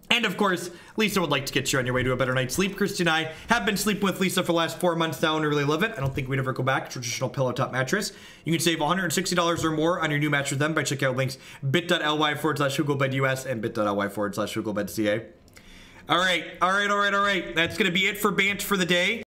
And of course, Lisa would like to get you on your way to a better night's sleep. Christy and I have been sleeping with Lisa for the last 4 months now and we really love it. I don't think we'd ever go back. Traditional pillow top mattress. You can save $160 or more on your new mattress with them by checking out links bit.ly/HugoBedUS and bit.ly/HugoBedCA. All right. That's going to be it for Bant for the day.